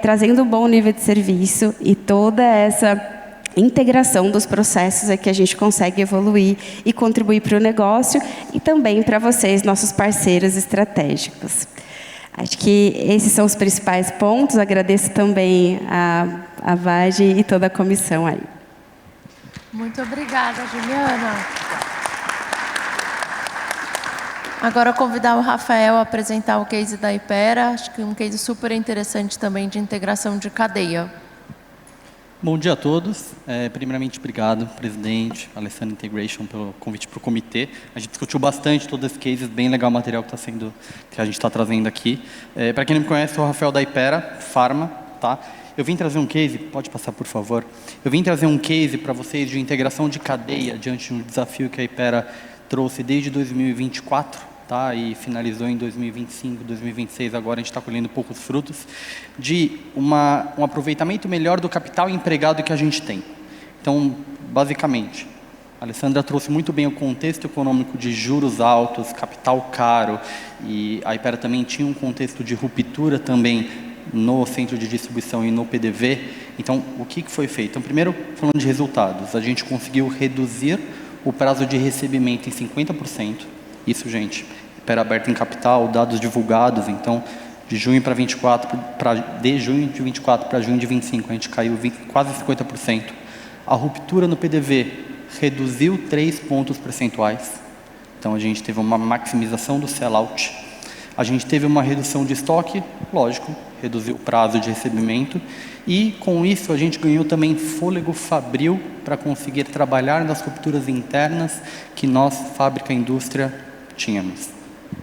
trazendo um bom nível de serviço e toda essa integração dos processos é que a gente consegue evoluir e contribuir para o negócio e também para vocês, nossos parceiros estratégicos. Acho que esses são os principais pontos. Agradeço também a VAG e toda a comissão aí. Muito obrigada, Juliana. Agora, convidar o Rafael a apresentar o case da Hypera. Acho que um case super interessante também de integração de cadeia. Bom dia a todos. Primeiramente, obrigado, presidente, Alessandra Integration, pelo convite para o comitê. A gente discutiu bastante todos esses cases, bem legal o material que a gente está trazendo aqui. Para quem não me conhece, sou o Rafael da Hypera, Pharma, tá? Eu vim trazer um case, pode passar por favor. Eu vim trazer um case para vocês de integração de cadeia diante de um desafio que a Hypera trouxe desde 2024. Tá, e finalizou em 2025, 2026, agora a gente está colhendo poucos frutos, de um aproveitamento melhor do capital empregado que a gente tem. Então, basicamente, a Alessandra trouxe muito bem o contexto econômico de juros altos, capital caro, e a Hypera também tinha um contexto de ruptura também no centro de distribuição e no PDV. Então, o que foi feito? Então, primeiro, falando de resultados, a gente conseguiu reduzir o prazo de recebimento em 50%. Isso, gente, Hypera aberta em capital, dados divulgados, então, de junho de 24 para junho de 25, a gente caiu quase 50%. A ruptura no PDV reduziu 3 pontos percentuais, então a gente teve uma maximização do sell-out. A gente teve uma redução de estoque, lógico, reduziu o prazo de recebimento, e com isso a gente ganhou também fôlego fabril para conseguir trabalhar nas rupturas internas que nós, fábrica e indústria, tínhamos.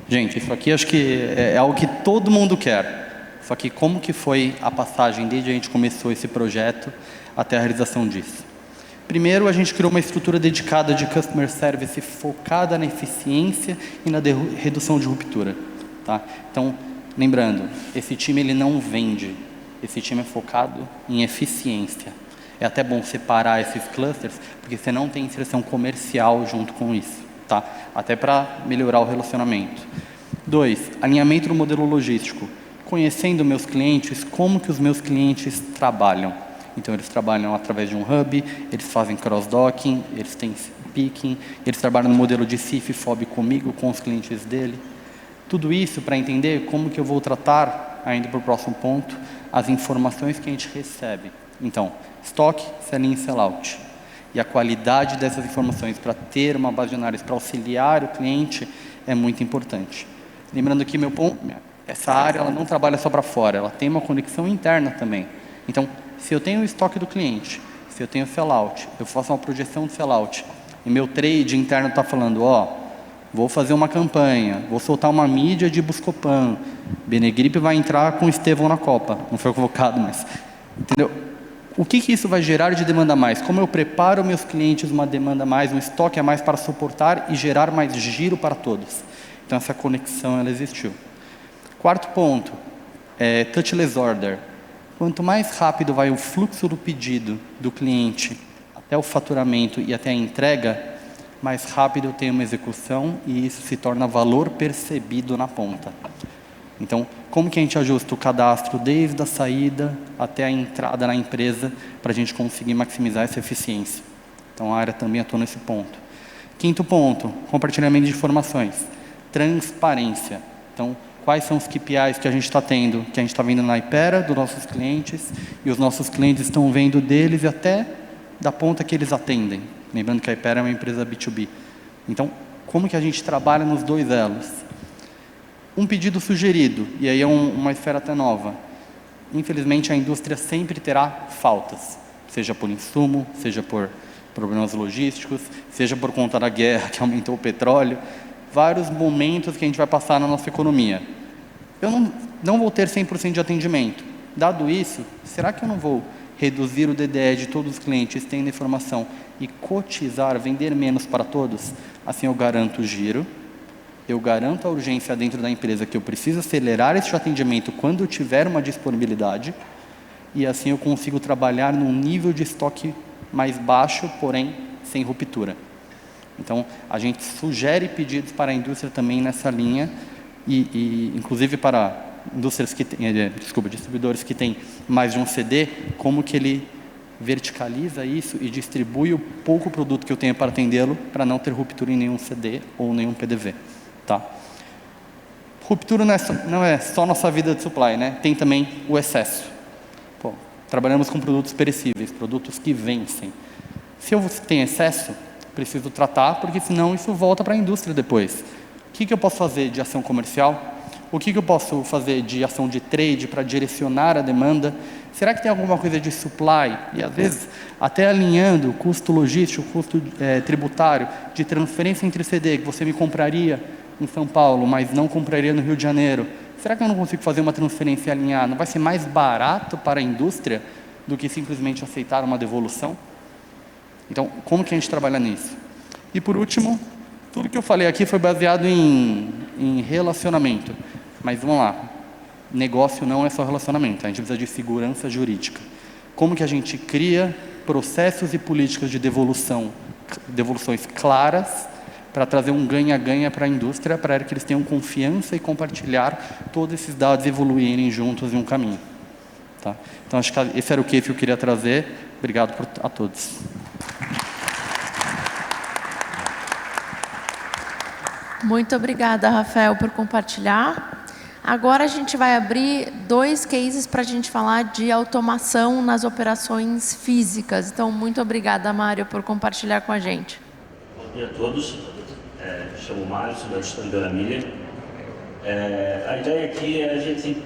Gente, isso aqui acho que é algo que todo mundo quer. Só que como que foi a passagem desde a gente começou esse projeto até a realização disso? Primeiro, a gente criou uma estrutura dedicada de Customer Service focada na eficiência e na redução de ruptura. Tá? Então, lembrando, esse time ele não vende, esse time é focado em eficiência. É até bom separar esses clusters, porque você não tem inserção comercial junto com isso. Tá? Até para melhorar o relacionamento. 2, alinhamento no modelo logístico. Conhecendo meus clientes, como que os meus clientes trabalham. Então, eles trabalham através de um hub, eles fazem cross-docking, eles têm picking, eles trabalham no modelo de CIF, FOB comigo, com os clientes dele. Tudo isso para entender como que eu vou tratar, ainda para o próximo ponto, as informações que a gente recebe. Então, estoque, sell-in e sell-out. E a qualidade dessas informações para ter uma base de análise, para auxiliar o cliente, é muito importante. Lembrando que essa área ela não trabalha só para fora, ela tem uma conexão interna também. Então, se eu tenho o estoque do cliente, se eu tenho sell-out, eu faço uma projeção de sell-out, e meu trade interno está falando, vou fazer uma campanha, vou soltar uma mídia de Buscopan, Benegrip vai entrar com o Estevão na Copa, não foi convocado, mas... Entendeu? O que isso vai gerar de demanda a mais? Como eu preparo meus clientes uma demanda a mais, um estoque a mais para suportar e gerar mais giro para todos? Então, essa conexão ela existiu. Quarto ponto, touchless order. Quanto mais rápido vai o fluxo do pedido do cliente até o faturamento e até a entrega, mais rápido eu tenho uma execução e isso se torna valor percebido na ponta. Então, como que a gente ajusta o cadastro desde a saída até a entrada na empresa para a gente conseguir maximizar essa eficiência? Então, a área também atua nesse ponto. Quinto ponto, compartilhamento de informações. Transparência. Então, quais são os KPIs que a gente está tendo, que a gente está vendo na Hypera dos nossos clientes e os nossos clientes estão vendo deles e até da ponta que eles atendem. Lembrando que a Hypera é uma empresa B2B. Então, como que a gente trabalha nos dois elos? Um pedido sugerido, e aí é uma esfera até nova. Infelizmente, a indústria sempre terá faltas, seja por insumo, seja por problemas logísticos, seja por conta da guerra que aumentou o petróleo, vários momentos que a gente vai passar na nossa economia. Eu não vou ter 100% de atendimento. Dado isso, será que eu não vou reduzir o DDE de todos os clientes, tendo informação, e cotizar, vender menos para todos? Assim eu garanto o giro, eu garanto a urgência dentro da empresa que eu preciso acelerar esse atendimento quando eu tiver uma disponibilidade e assim eu consigo trabalhar num nível de estoque mais baixo, porém sem ruptura. Então, a gente sugere pedidos para a indústria também nessa linha e inclusive para indústrias que têm, distribuidores que têm mais de um CD, como que ele verticaliza isso e distribui o pouco produto que eu tenho para atendê-lo para não ter ruptura em nenhum CD ou nenhum PDV. Tá? Ruptura não é só nossa vida de supply, né? Tem também o excesso. Trabalhamos com produtos perecíveis, produtos que vencem. Se eu tenho excesso, preciso tratar, porque senão isso volta para a indústria depois. O que eu posso fazer de ação comercial? O que eu posso fazer de ação de trade para direcionar a demanda? Será que tem alguma coisa de supply? E às vezes, até alinhando o custo logístico, o custo tributário, de transferência entre CD, que você me compraria em São Paulo, mas não compraria no Rio de Janeiro. Será que eu não consigo fazer uma transferência alinhada? Não vai ser mais barato para a indústria do que simplesmente aceitar uma devolução? Então, como que a gente trabalha nisso? E por último, tudo que eu falei aqui foi baseado em relacionamento. Mas vamos lá, negócio não é só relacionamento, a gente precisa de segurança jurídica. Como que a gente cria processos e políticas de devoluções claras para trazer um ganha-ganha para a indústria, para que eles tenham confiança e compartilhar todos esses dados e evoluírem juntos em um caminho. Tá? Então, acho que esse era o case que eu queria trazer. Obrigado a todos. Muito obrigada, Rafael, por compartilhar. Agora a gente vai abrir 2 cases para a gente falar de automação nas operações físicas. Então, muito obrigada, Mário, por compartilhar com a gente. Bom dia a todos. Me chamo Mário, sou da gestão de Beira-Milha. A ideia aqui é a gente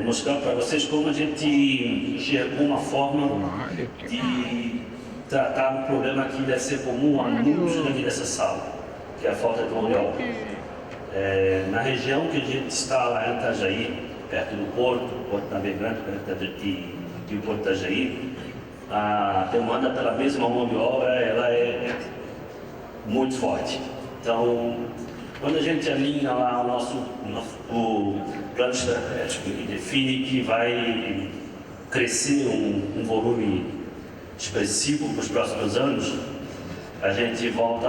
mostrar para vocês como a gente enxergou uma forma de tratar um problema que deve ser comum a muitos daqui dessa sala, que é a falta de mão de obra. Na região que a gente está lá em Itajaí, perto do Porto Navegante, e o Porto Itajaí, a demanda pela mesma mão de obra ela é muito forte. Então, quando a gente alinha lá o plano estratégico e define que vai crescer um volume expressivo para os próximos anos, a gente volta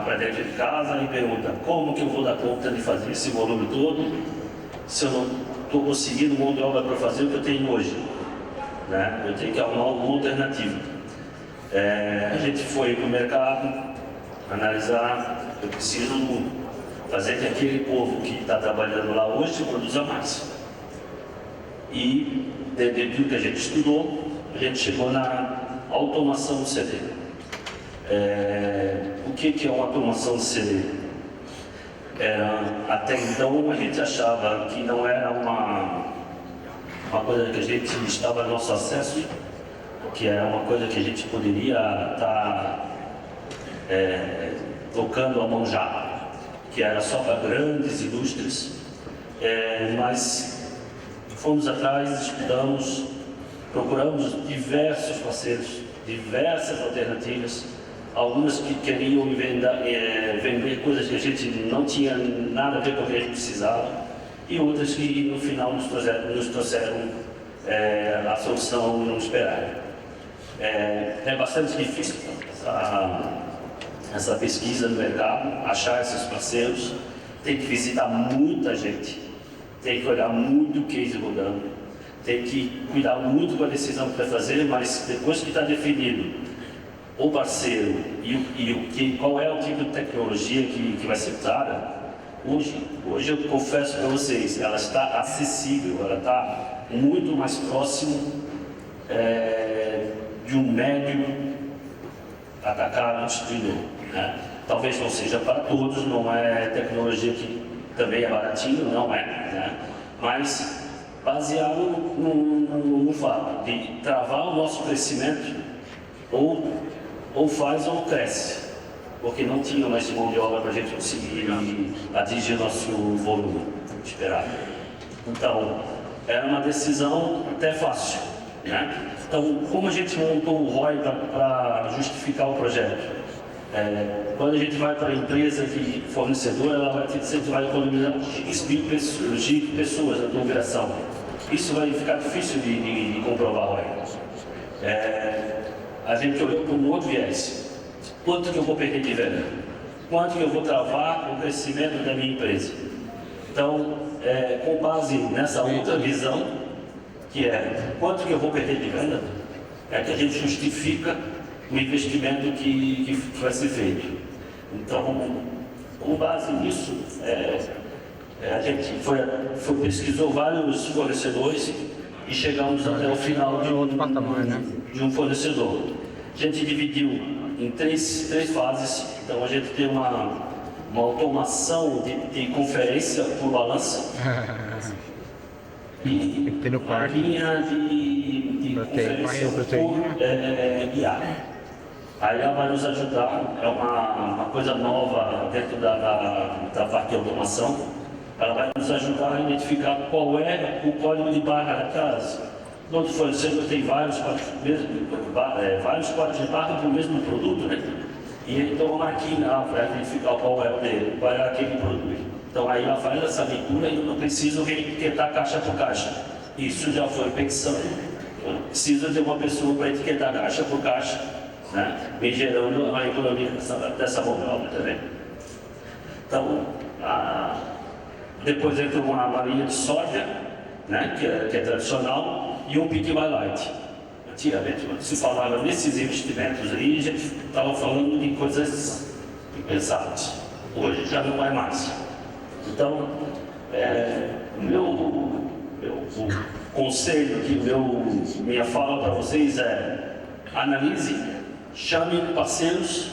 para dentro de casa e pergunta como que eu vou dar conta de fazer esse volume todo se eu não estou conseguindo mão de obra para fazer o que eu tenho hoje, né? Eu tenho que arrumar uma alternativa. A gente foi para o mercado analisar, eu preciso fazer que aquele povo que está trabalhando lá hoje produza mais. E dentro do que a gente estudou, a gente chegou na automação do CD. O que é uma automação do CD? Até então a gente achava que não era uma coisa que a gente estava no nosso acesso, que era uma coisa que a gente poderia estar tocando a mão já, que era só para grandes indústrias, mas fomos atrás, estudamos, procuramos diversos parceiros, diversas alternativas, algumas que queriam vender coisas que a gente não tinha nada a ver com o que a gente precisava, e outras que no final nos trouxeram a solução não esperada. É bastante difícil essa pesquisa no mercado, achar esses parceiros, tem que visitar muita gente, tem que olhar muito o case rodando, tem que cuidar muito com a decisão que vai fazer, mas depois que está definido o parceiro e qual é o tipo de tecnologia que vai ser usada, hoje eu confesso para vocês, ela está acessível, ela está muito mais próximo de um médio atacar distribuidor, né? Talvez não seja para todos, não é tecnologia que também é baratinho, não é, né? Mas baseado no fato de travar o nosso crescimento, ou faz ou cresce, porque não tinha mais mão de obra para a gente conseguir atingir nosso volume esperado. Então, era uma decisão até fácil, né? Então, como a gente montou o ROI para justificar o projeto? Quando a gente vai para a empresa de fornecedor, ela vai economizar X pessoas na operação. Isso vai ficar difícil de comprovar o ROI. A gente olhou para um outro viés. Quanto que eu vou perder de venda? Quanto que eu vou travar o crescimento da minha empresa? Então, com base nessa outra visão, que é quanto que eu vou perder de venda, é que a gente justifica o investimento que vai ser feito. Então, com base nisso, a gente pesquisou vários fornecedores e chegamos até o final de um fornecedor. A gente dividiu em três fases. Então, a gente tem uma automação de conferência por balança e uma linha de conferência por IA. Aí ela vai nos ajudar, é uma coisa nova dentro da parte de automação. Ela vai nos ajudar a identificar qual é o código de barra da casa. No fornecedor tem vários códigos de barra para o mesmo produto, né? E então uma marquinha para identificar qual é o dele, qual é aquele produto. Então aí ela faz essa leitura e eu não preciso reetiquetar caixa por caixa. Isso já foi pensando. Eu não preciso de uma pessoa para etiquetar caixa por caixa, né? Me gerando uma economia dessa mão de obra também. Então, depois entra uma linha de soja, né? que é tradicional, e um pick by light. Antigamente, quando se falava nesses investimentos aí, a gente estava falando de coisas pesadas. Hoje já não é mais. Então, o conselho que minha fala para vocês analise, chame parceiros,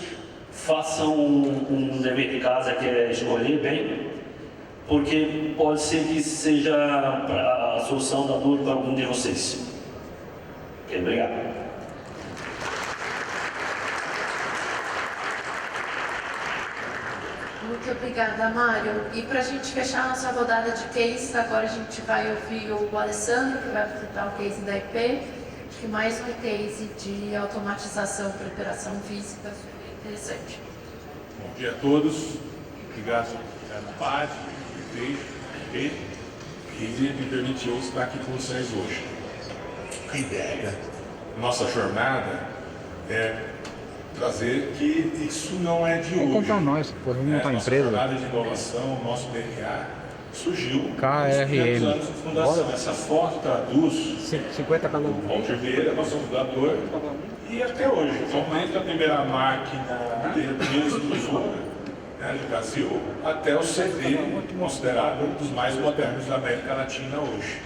façam um dever de casa que é escolher bem, porque pode ser que seja a solução da dor para algum de vocês. Ok, obrigado. Muito obrigada, Mário. E para a gente fechar a nossa rodada de case, agora a gente vai ouvir o Alessandro, que vai apresentar o case da IP, que mais um case de automatização para operação física, super interessante. Bom dia a todos. Obrigado na paz, que me permitiu estar aqui com vocês hoje. A ideia da nossa jornada é trazer que isso não é de hoje. Vamos comprar nós, podemos montar empresa. Nossa jornada de inovação, nosso DNA, surgiu KRM. nos anos de fundação. Essa foto traduz 50 cada um. Walter Vieira, nosso fundador, e até hoje. Somente a primeira máquina transdifusora do Brasil até o CD, considerado um dos mais modernos da América Latina hoje.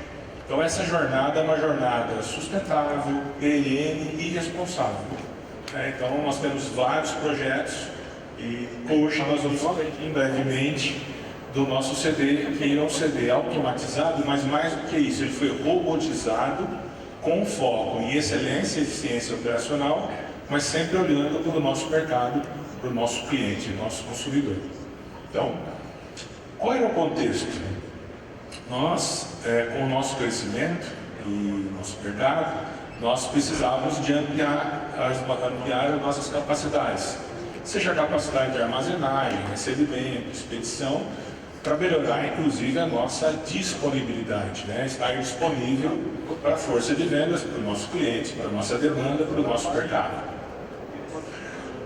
Então essa jornada é uma jornada sustentável, perene e responsável. Então nós temos vários projetos e hoje nós vamos falar brevemente do nosso CD, que é um CD automatizado, mas mais do que isso, ele foi robotizado com foco em excelência e eficiência operacional, mas sempre olhando para o nosso mercado, para o nosso cliente, nosso consumidor. Então, qual era o contexto? Nós, com o nosso crescimento e nosso mercado, nós precisávamos de ampliar as nossas capacidades, seja a capacidade de armazenagem, recebimento, expedição, para melhorar, inclusive, a nossa disponibilidade, estar disponível para a força de vendas, para o nosso cliente, para a nossa demanda, para o nosso mercado.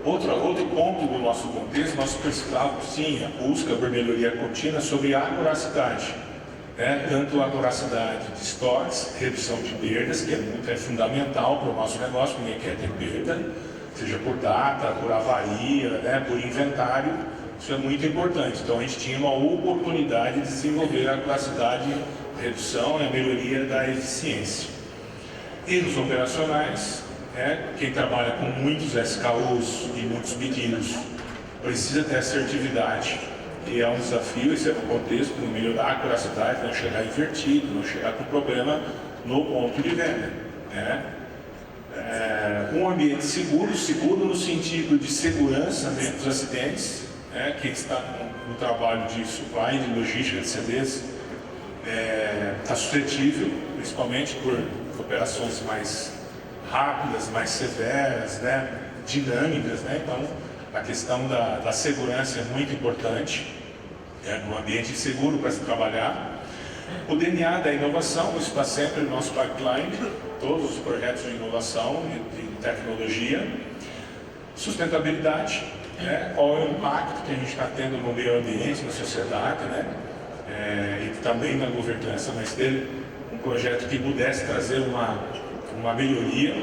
Outro ponto do nosso contexto, nós precisávamos, sim, a busca por melhoria contínua sobre a acuracidade. Tanto a acuracidade de estoques, redução de perdas, que é fundamental para o nosso negócio, ninguém quer ter perda, seja por data, por avaria, por inventário. Isso é muito importante. Então a gente tinha uma oportunidade de desenvolver a acuracidade, redução e a melhoria da eficiência. Erros operacionais, quem trabalha com muitos SKUs e muitos pedidos precisa ter assertividade. E é um desafio, esse é o contexto, de melhorar a acuracidade, não chegar invertido, não chegar com problema no ponto de venda. Um ambiente seguro no sentido de segurança dentro dos acidentes. Quem está no trabalho de supply, de logística de CDs, está suscetível, principalmente por operações mais rápidas, mais severas, dinâmicas. Então, a questão da segurança é muito importante, um ambiente seguro para se trabalhar. O DNA da inovação, isso está sempre no nosso pipeline, todos os projetos de inovação e de tecnologia. Sustentabilidade. Qual é o impacto que a gente está tendo no meio ambiente, na sociedade, e também na governança, mas ter um projeto que pudesse trazer uma melhoria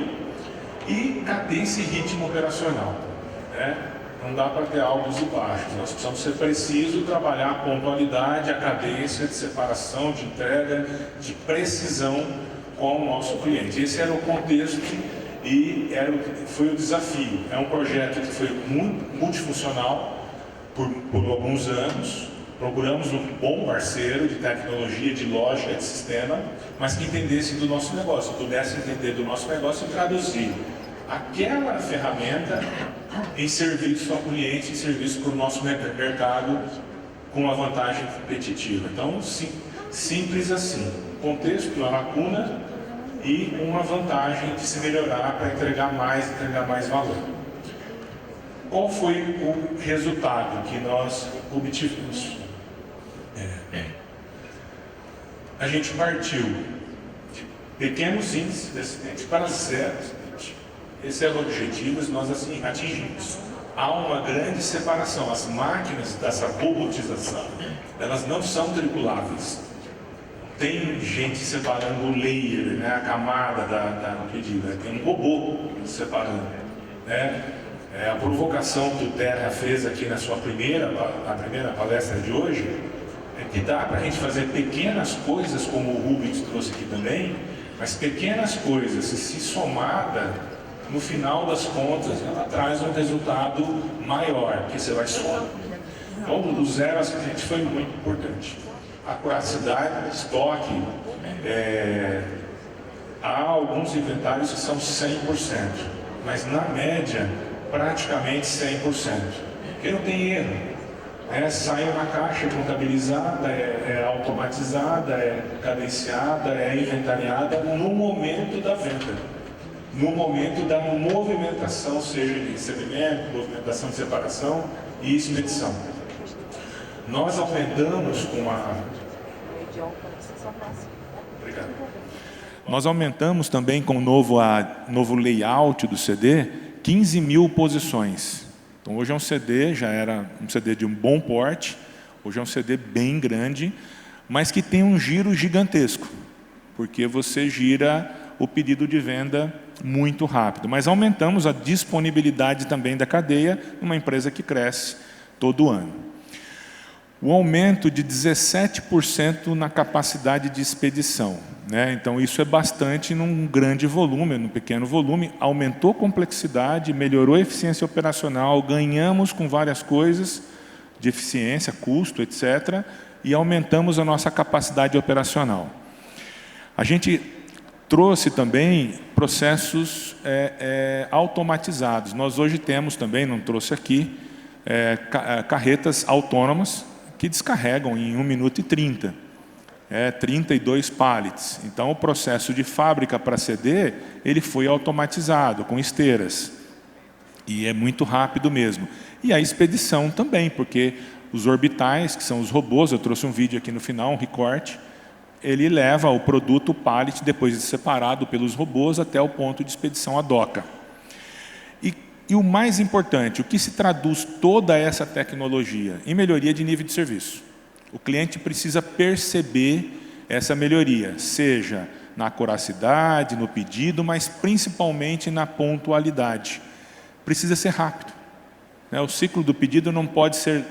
e cadência e ritmo operacional. Não dá para ter altos e baixos, nós precisamos ser precisos, trabalhar a pontualidade, a cadência de separação, de entrega, de precisão com o nosso cliente. Esse era o contexto e foi o desafio. É um projeto que foi muito multifuncional por alguns anos. Procuramos um bom parceiro de tecnologia, de lógica, de sistema, mas que entendesse do nosso negócio, pudesse entender do nosso negócio e traduzir aquela ferramenta em serviço ao cliente, em serviço para o nosso mercado com uma vantagem competitiva. Então, simples assim. Contexto, uma lacuna e uma vantagem de se melhorar para entregar mais valor. Qual foi o resultado que nós obtivemos? A gente partiu de pequenos índices de acidente para zero. Esse era o objetivo e nós assim atingimos. Há uma grande separação. As máquinas dessa robotização, elas não são tripuláveis. Tem gente separando o layer, a camada do pedido. Tem um robô separando. A provocação que o Terra fez aqui na primeira palestra de hoje é que dá para a gente fazer pequenas coisas, como o Rubens trouxe aqui também, mas pequenas coisas, se somada, no final das contas, ela traz um resultado maior, que você vai somar. Então, do zero a gente foi muito importante. A acuracidade, estoque, há alguns inventários que são 100%, mas na média, praticamente 100%. Porque não tem erro. Sai uma caixa contabilizada, é automatizada, é cadenciada, é inventariada no momento da venda, no momento da movimentação, seja de recebimento, movimentação de separação e expedição. Nós aumentamos Obrigado. Nós aumentamos também com o novo layout do CD, 15 mil posições. Então hoje é um CD, já era um CD de um bom porte, hoje é um CD bem grande, mas que tem um giro gigantesco, porque você gira o pedido de venda muito rápido. Mas aumentamos a disponibilidade também da cadeia, numa empresa que cresce todo ano. O aumento de 17% na capacidade de expedição. né? Então, isso é bastante num grande volume, num pequeno volume, aumentou a complexidade, melhorou a eficiência operacional, ganhamos com várias coisas de eficiência, custo, etc., e aumentamos a nossa capacidade operacional. A gente trouxe também processos automatizados. Nós hoje temos também, não trouxe aqui, carretas autônomas que descarregam em 1 minuto e 30. 32 pallets. Então, o processo de fábrica para CD, ele foi automatizado, com esteiras. E é muito rápido mesmo. E a expedição também, porque os orbitais, que são os robôs, eu trouxe um vídeo aqui no final, um recorte, ele leva o produto, o pallet, depois de separado pelos robôs, até o ponto de expedição à doca. E o mais importante, o que se traduz toda essa tecnologia? Em melhoria de nível de serviço. O cliente precisa perceber essa melhoria, seja na acuracidade, no pedido, mas principalmente na pontualidade. Precisa ser rápido, né? O ciclo do pedido não pode ser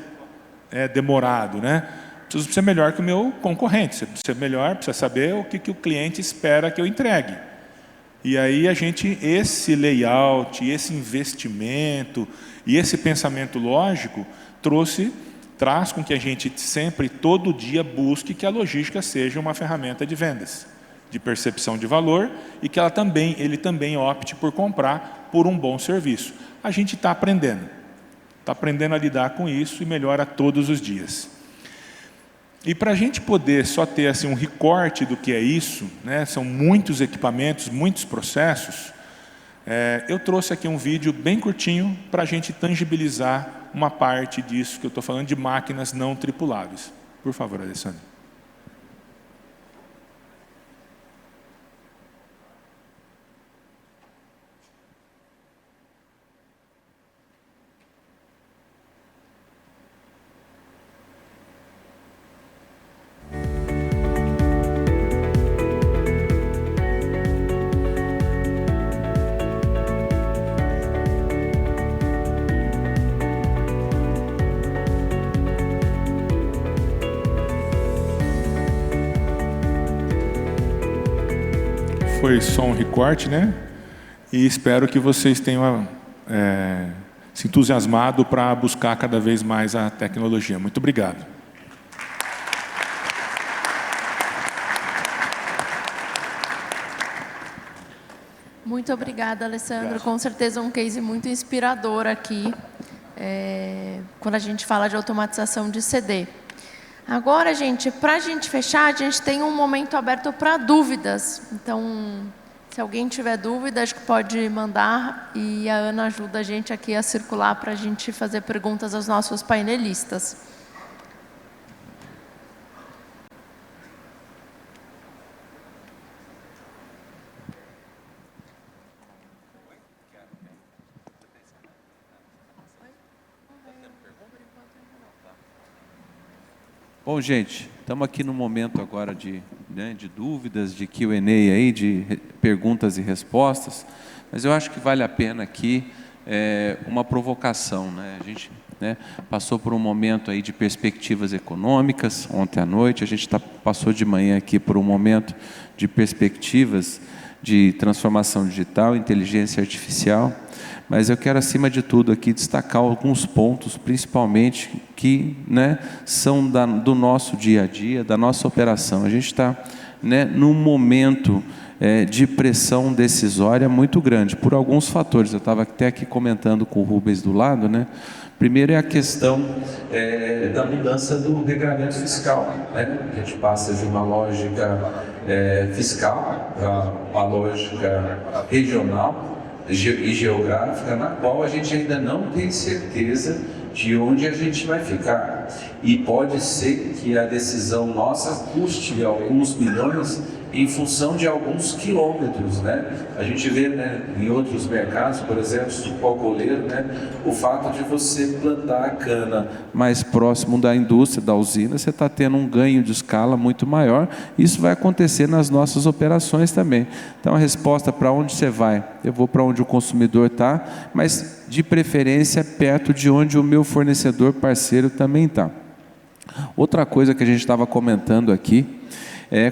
demorado, né? Precisa ser melhor que o meu concorrente, precisa ser melhor, precisa saber o que o cliente espera que eu entregue. E aí esse layout, esse investimento e esse pensamento lógico traz com que a gente sempre, todo dia, busque que a logística seja uma ferramenta de vendas, de percepção de valor, e que ele também opte por comprar por um bom serviço. A gente está aprendendo a lidar com isso e melhora todos os dias. E para a gente poder só ter assim, um recorte do que é isso, né, são muitos equipamentos, muitos processos, eu trouxe aqui um vídeo bem curtinho para a gente tangibilizar uma parte disso que eu estou falando de máquinas não tripuláveis. Por favor, Alessandro. Foi só um recorte, né? E espero que vocês tenham se entusiasmado para buscar cada vez mais a tecnologia. Muito obrigado. Muito obrigada, Alessandro. Obrigado. Com certeza um case muito inspirador aqui, quando a gente fala de automatização de CD. Agora, gente, para a gente fechar, a gente tem um momento aberto para dúvidas. Então, se alguém tiver dúvida, acho que pode mandar e a Ana ajuda a gente aqui a circular para a gente fazer perguntas aos nossos painelistas. Bom, gente, estamos aqui no momento agora de dúvidas, de Q&A aí, de perguntas e respostas, mas eu acho que vale a pena aqui uma provocação, né? A gente passou por um momento aí de perspectivas econômicas ontem à noite, a gente passou de manhã aqui por um momento de perspectivas de transformação digital, inteligência artificial, mas eu quero, acima de tudo, aqui destacar alguns pontos, principalmente, que são do nosso dia a dia, da nossa operação. A gente está num momento de pressão decisória muito grande, por alguns fatores. Eu estava até aqui comentando com o Rubens do lado, né? Primeiro é a questão da mudança do regramento fiscal, né? A gente passa de uma lógica fiscal para uma lógica regional e geográfica, na qual a gente ainda não tem certeza de onde a gente vai ficar. E pode ser que a decisão nossa custe alguns milhões em função de alguns quilômetros, né? A gente vê, em outros mercados, por exemplo, do palcoleiro, o fato de você plantar a cana mais próximo da indústria, da usina, você está tendo um ganho de escala muito maior. Isso vai acontecer nas nossas operações também. Então, a resposta para onde você vai? Eu vou para onde o consumidor está, mas de preferência perto de onde o meu fornecedor parceiro também está. Outra coisa que a gente estava comentando aqui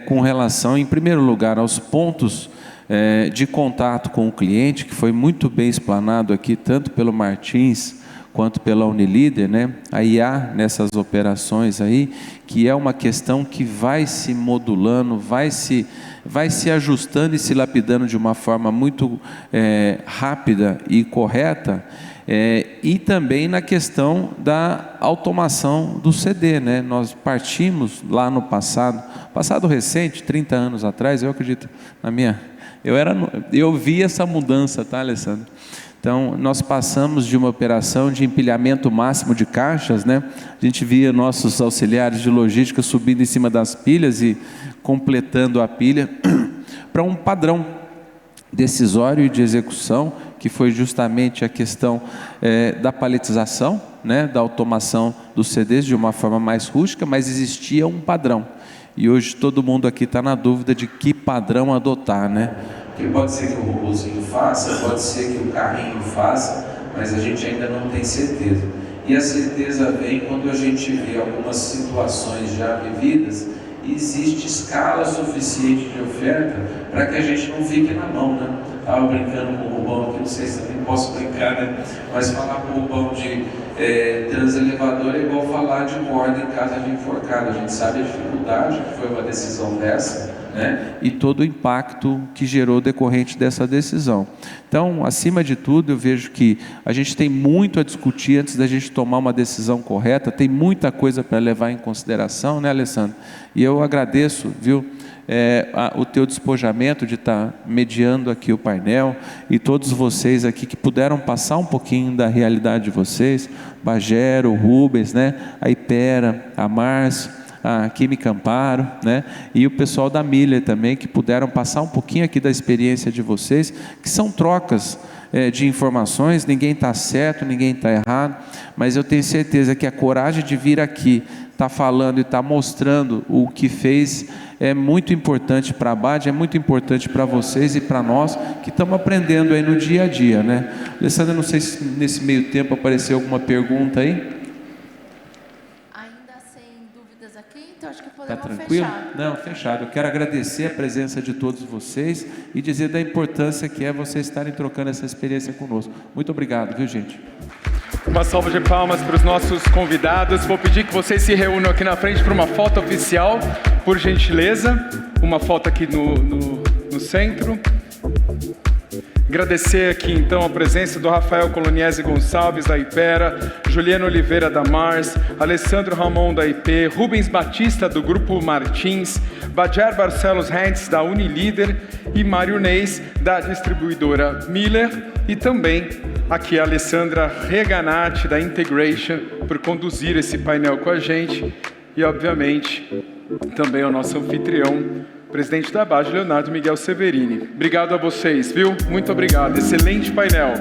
com relação, em primeiro lugar, aos pontos de contato com o cliente, que foi muito bem explanado aqui, tanto pelo Martins quanto pela Unilíder, né? A IA nessas operações aí, que é uma questão que vai se modulando, vai se ajustando e se lapidando de uma forma muito rápida e correta, e também na questão da automação do CD, né? Nós partimos lá no passado recente, 30 anos atrás, eu acredito, eu vi essa mudança, tá, Alessandro? Então, nós passamos de uma operação de empilhamento máximo de caixas, né? A gente via nossos auxiliares de logística subindo em cima das pilhas e completando a pilha, para um padrão decisório e de execução, que foi justamente a questão da paletização, né? Da automação dos CDs de uma forma mais rústica, mas existia um padrão. E hoje todo mundo aqui está na dúvida de que padrão adotar, né? Porque pode ser que o robôzinho faça, pode ser que o carrinho faça, mas a gente ainda não tem certeza. E a certeza vem quando a gente vê algumas situações já vividas e existe escala suficiente de oferta para que a gente não fique na mão, né? Estava brincando com o Rubão aqui, não sei se também posso brincar, né? Mas falar com o Rubão de transelevador é igual falar de corda em casa de enforcado. A gente sabe a dificuldade que foi uma decisão dessa, né? E todo o impacto que gerou decorrente dessa decisão. Então, acima de tudo, eu vejo que a gente tem muito a discutir antes da gente tomar uma decisão correta, tem muita coisa para levar em consideração, né, Alessandro? E eu agradeço, viu, o teu despojamento de estar mediando aqui o painel e todos vocês aqui que puderam passar um pouquinho da realidade de vocês, Bagero, o Rubens, né, a Ipera, a Márcio, a Química Amparo, né? E o pessoal da Miller também, que puderam passar um pouquinho aqui da experiência de vocês, que são trocas de informações, ninguém está certo, ninguém está errado, mas eu tenho certeza que a coragem de vir aqui, está falando e está mostrando o que fez, é muito importante para a BAD, é muito importante para vocês e para nós, que estamos aprendendo aí no dia a dia, né? Alessandra, não sei se nesse meio tempo apareceu alguma pergunta aí? Acho que Está podemos tranquilo? fechar. Não, fechado. Eu quero agradecer a presença de todos vocês e dizer da importância que é vocês estarem trocando essa experiência conosco. Muito obrigado, viu, gente? Uma salva de palmas para os nossos convidados. Vou pedir que vocês se reúnam aqui na frente para uma foto oficial, por gentileza. Uma foto aqui no centro. Agradecer aqui então a presença do Rafael Coloniese Gonçalves da Ipera, Juliana Oliveira da Mars, Alessandro Ramon da IP, Rubens Batista do Grupo Martins, Badjar Barcelos Hentz da Unilíder e Mário Neis da distribuidora Miller, e também aqui a Alessandra Reganati da Integration por conduzir esse painel com a gente, e obviamente também o nosso anfitrião, presidente da BAD, Leonardo Miguel Severini. Obrigado a vocês, viu? Muito obrigado. Excelente painel.